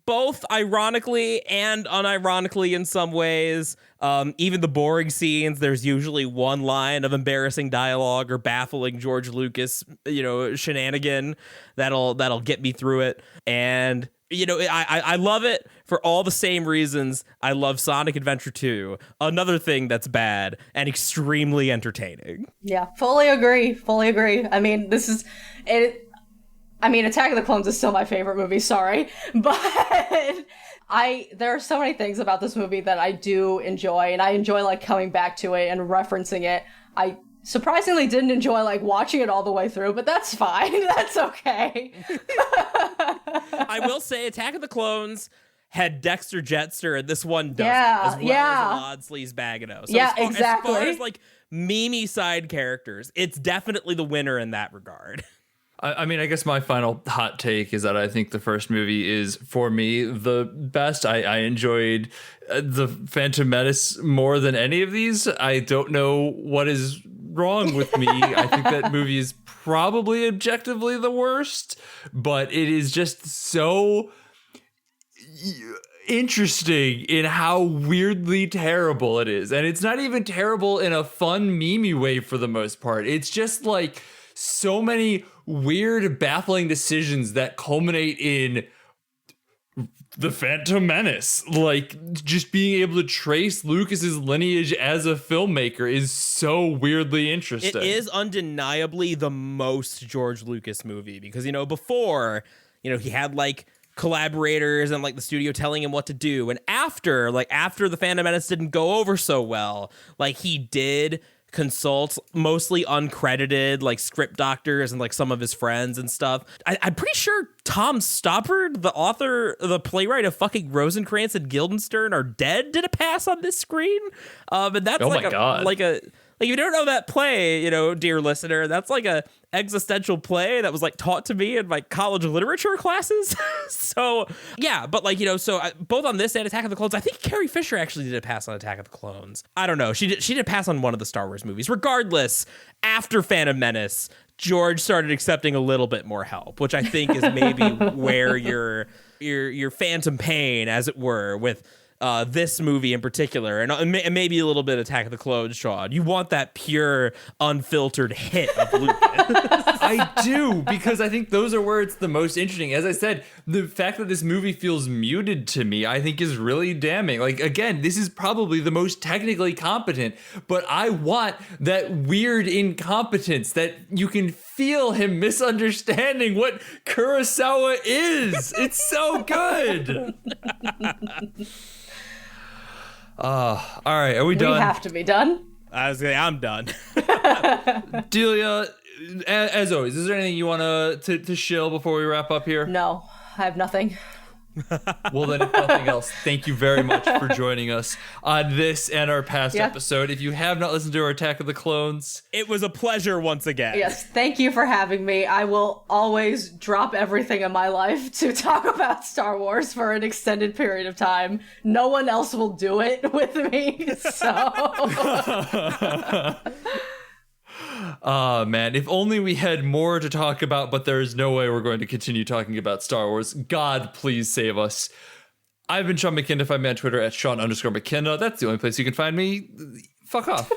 both ironically and unironically in some ways. Even the boring scenes, there's usually one line of embarrassing dialogue or baffling George Lucas, shenanigan that'll get me through it. And I love it for all the same reasons I love Sonic Adventure 2, another thing that's bad and extremely entertaining. Yeah, fully agree. I mean, this is it. I mean, Attack of the Clones is still my favorite movie, sorry. But there are so many things about this movie that I do enjoy, and I enjoy like coming back to it and referencing it. I surprisingly didn't enjoy like watching it all the way through, but that's fine. That's okay. I will say Attack of the Clones had Dexter Jetster, and this one doesn't, as well as Lodsley's Bagano. So exactly. As far as like memey side characters, it's definitely the winner in that regard. I mean, I guess my final hot take is that I think the first movie is, for me, the best. I enjoyed the Phantom Menace more than any of these. I don't know what is wrong with me. I think that movie is probably objectively the worst, but it is just so interesting in how weirdly terrible it is. And it's not even terrible in a fun, memey way for the most part. It's just like so many weird, baffling decisions that culminate in the Phantom Menace. Like, just being able to trace Lucas's lineage as a filmmaker is so weirdly interesting. It is undeniably the most George Lucas movie because, before, he had like collaborators and like the studio telling him what to do. And after the Phantom Menace didn't go over so well, like he did consult mostly uncredited like script doctors and like some of his friends and stuff. I'm pretty sure Tom Stoppard, the author, the playwright of fucking Rosencrantz and Guildenstern Are Dead, did a pass on this screen. And that's if you don't know that play, dear listener, that's like a existential play that was like taught to me in my college literature classes. So yeah, but both on this and Attack of the Clones, I think Carrie Fisher actually did a pass on Attack of the Clones. I don't know. She did pass on one of the Star Wars movies. Regardless, after Phantom Menace, George started accepting a little bit more help, which I think is maybe where your phantom pain, as it were, with this movie in particular, and maybe a little bit of Attack of the Clones, Sean. You want that pure, unfiltered hit of Lucas. I do, because I think those are where it's the most interesting. As I said, the fact that this movie feels muted to me, I think is really damning. Like, again, this is probably the most technically competent, but I want that weird incompetence that you can feel him misunderstanding what Kurosawa is. It's so good. All right, are we done? We have to be done. I'm done. Delia, as always, is there anything you want to shill before we wrap up here? No, I have nothing. Well, then, if nothing else, thank you very much for joining us on this and our past episode. If you have not listened to our Attack of the Clones, it was a pleasure once again. Yes, thank you for having me. I will always drop everything in my life to talk about Star Wars for an extended period of time. No one else will do it with me, so... Man, if only we had more to talk about, but there is no way we're going to continue talking about Star Wars. God, please save us. I've been Sean McKenna. Find me on Twitter at Sean_McKenna. That's the only place you can find me. Fuck off.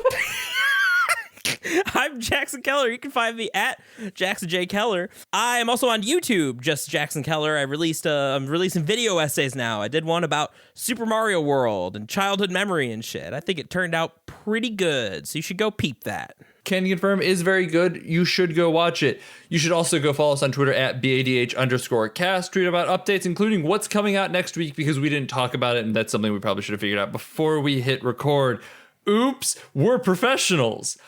I'm I'm Jackson Keller. You can find me at Jackson J. Keller. I am also on YouTube, just Jackson Keller. I'm releasing video essays now. I did one about Super Mario World and childhood memory and shit. I think it turned out pretty good, so you should go peep that. Can confirm is very good. You should go watch it. You should also go follow us on Twitter at BADH_cast. Tweet about updates, including what's coming out next week, because we didn't talk about it, and that's something we probably should have figured out before we hit record. Oops, we're professionals.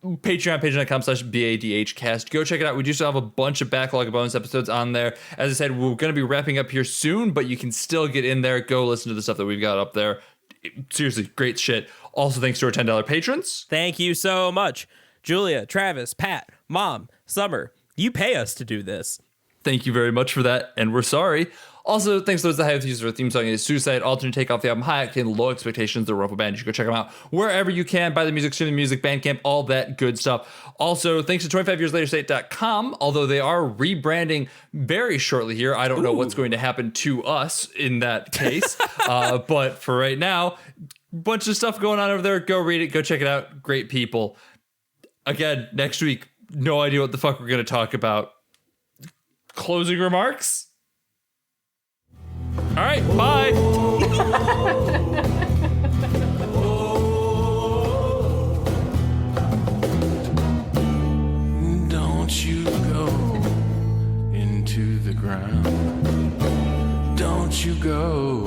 patreon.com/BADHcast. Go check it out. We do still have a bunch of backlog of bonus episodes on there. As I said, we're going to be wrapping up here soon, but you can still get in there. Go listen to the stuff that we've got up there. Seriously, great shit. Also, thanks to our $10 patrons. Thank you so much. Julia, Travis, Pat, Mom, Summer, you pay us to do this. Thank you very much for that, and we're sorry. Also, thanks to those that have used our theme song is Suicide, alternate take off the album High Octane, Low Expectations, the Rumble Band. You should go check them out wherever you can. Buy the music, stream the music, Bandcamp, all that good stuff. Also, thanks to 25yearslaterstate.com, although they are rebranding very shortly here. I don't know what's going to happen to us in that case, but for right now, bunch of stuff going on over there. Go read it, go check it out. Great people. Again, next week, no idea what the fuck we're going to talk about. Closing remarks? All right, bye. Don't you go into the ground. Don't you go